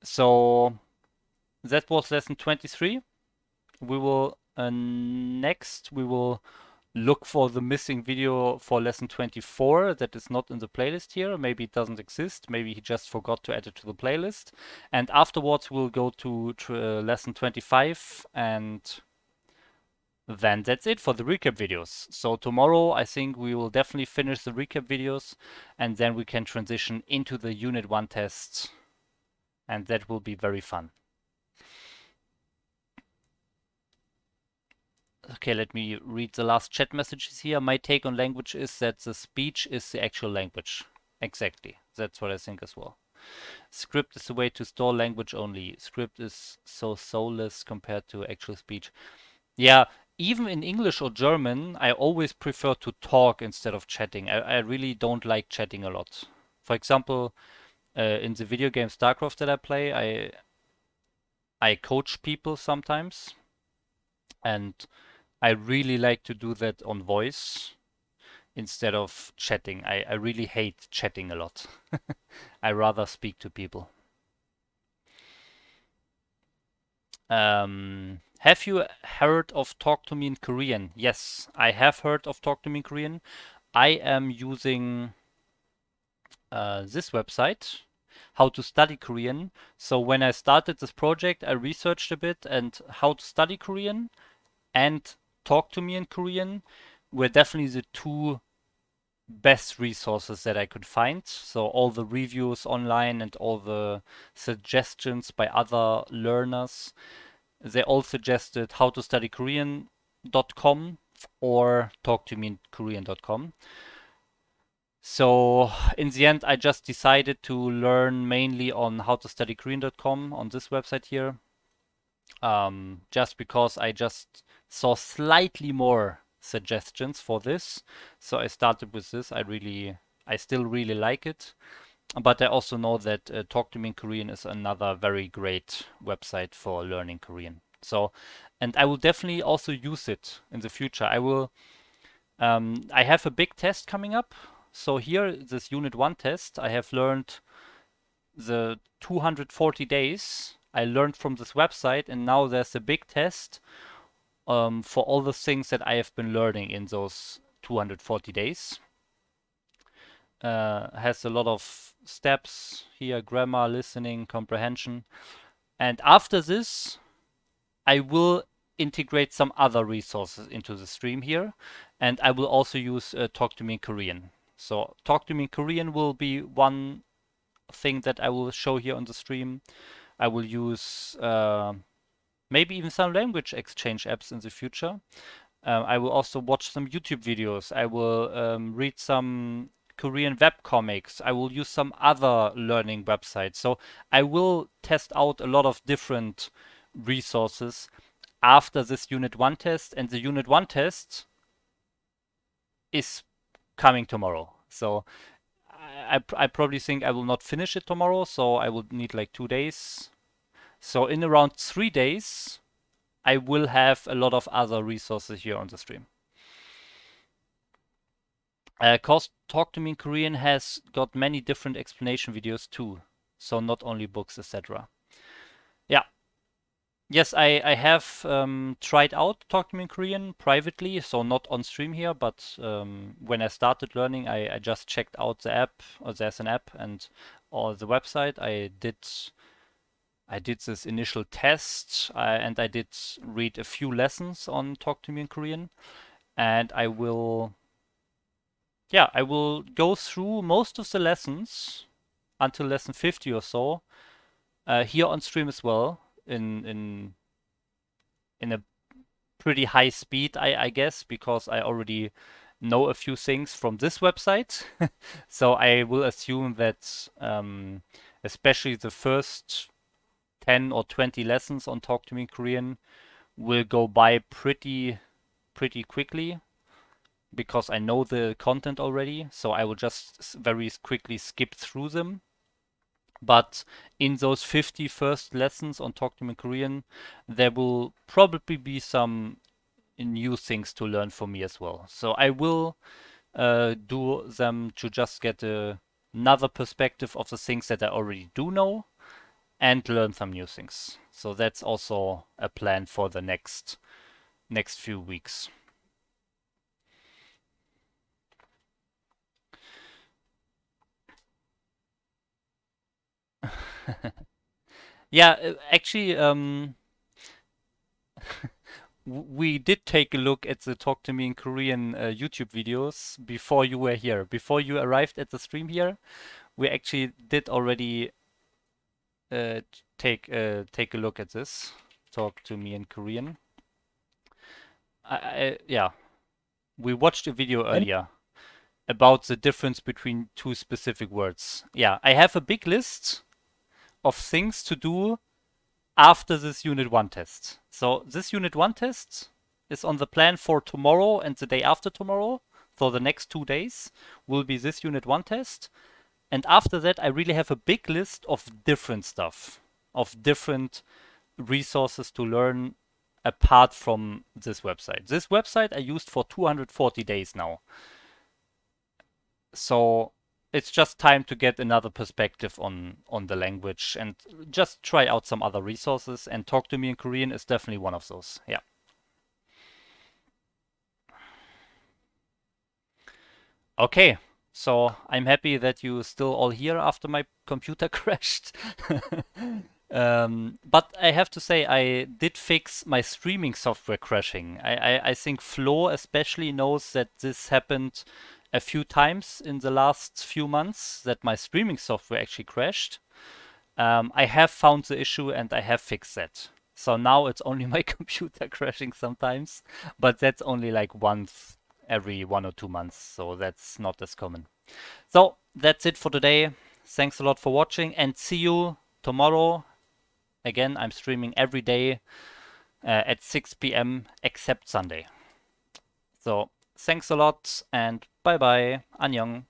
So that was lesson 23. We will next we will look for the missing video for lesson 24 that is not in the playlist here. Maybe it doesn't exist. Maybe he just forgot to add it to the playlist. And afterwards we'll go to lesson 25, and then that's it for the recap videos. So tomorrow I think we will definitely finish the recap videos, and then we can transition into the Unit 1 tests, and that will be very fun. Okay, let me read the last chat messages here. My take on language is that the speech is the actual language. Exactly. That's what I think as well. Script is the way to store language only. Script is so soulless compared to actual speech. Yeah, even in English or German, I always prefer to talk instead of chatting. I really don't like chatting a lot. For example, in the video game StarCraft that I play, I coach people sometimes, and I really like to do that on voice instead of chatting. I really hate chatting a lot. I rather speak to people. Have you heard of Talk to Me in Korean? Yes, I have heard of Talk to Me in Korean. I am using this website, how to study Korean. So when I started this project, I researched a bit, and how to study Korean and talk to me in Korean were definitely the two best resources that I could find. So all the reviews online and all the suggestions by other learners, they all suggested how to study Korean.com or talktomeInKorean.com. So in the end, I just decided to learn mainly on how to study Korean.com on this website here. Just because I just saw slightly more suggestions for this. So I started with this. I still really like it. But I also know that Talk to Me in Korean is another very great website for learning Korean. So, and I will definitely also use it in the future. I have a big test coming up. So here, this Unit 1 test, I have learned the 240 days I learned from this website, and now there's a big test for all the things that I have been learning in those 240 days. Has a lot of steps here, grammar, listening, comprehension. And after this, I will integrate some other resources into the stream here. And I will also use Talk to Me in Korean. So Talk to Me in Korean will be one thing that I will show here on the stream. I will use maybe even some language exchange apps in the future. I will also watch some YouTube videos. I will read some Korean web comics. I will use some other learning websites. So I will test out a lot of different resources after this Unit 1 test. And the Unit 1 test is coming tomorrow. So I probably think I will not finish it tomorrow. So I will need like 2 days. So in around 3 days, I will have a lot of other resources here on the stream. Cause Talk to Me in Korean has got many different explanation videos too. So not only books, etc. Yeah. Yes, I have tried out Talk to Me in Korean privately, so not on stream here, but when I started learning, I just checked out the app, or there's an app, and or the website. I did this initial test, and I did read a few lessons on Talk to Me in Korean, and I will go through most of the lessons until lesson 50 or so here on stream as well in a pretty high speed, I guess, because I already know a few things from this website. So I will assume that especially the first 10 or 20 lessons on Talk to Me in Korean will go by pretty quickly because I know the content already. So I will just very quickly skip through them. But in those 50 first lessons on Talk to Me in Korean, there will probably be some new things to learn for me as well. So I will do them to just get another perspective of the things that I already do know and learn some new things. So that's also a plan for the next few weeks. Yeah, actually, we did take a look at the Talk to Me in Korean YouTube videos before you were here. Before you arrived at the stream here, we actually did already take a look at this. Talk to Me in Korean. Yeah, we watched a video earlier about the difference between two specific words. Yeah, I have a big list of things to do after this Unit 1 test. So this Unit 1 test is on the plan for tomorrow and the day after tomorrow. So the next 2 days will be this Unit 1 test. And after that, I really have a big list of different stuff, of different resources to learn apart from this website. This website I used for 240 days now. So it's just time to get another perspective on the language and just try out some other resources, and Talk to Me in Korean is definitely one of those. Yeah. Okay, so I'm happy that you still all here after my computer crashed. But I have to say, I did fix my streaming software crashing. I think Flo especially knows that this happened a few times in the last few months, that my streaming software actually crashed. I have found the issue and I have fixed that. So now it's only my computer crashing sometimes, but that's only like once every 1 or 2 months, so that's not as common. So that's it for today. Thanks a lot for watching and see you tomorrow. Again, I'm streaming every day at 6 p.m. except Sunday. So thanks a lot and bye bye. Annyeong.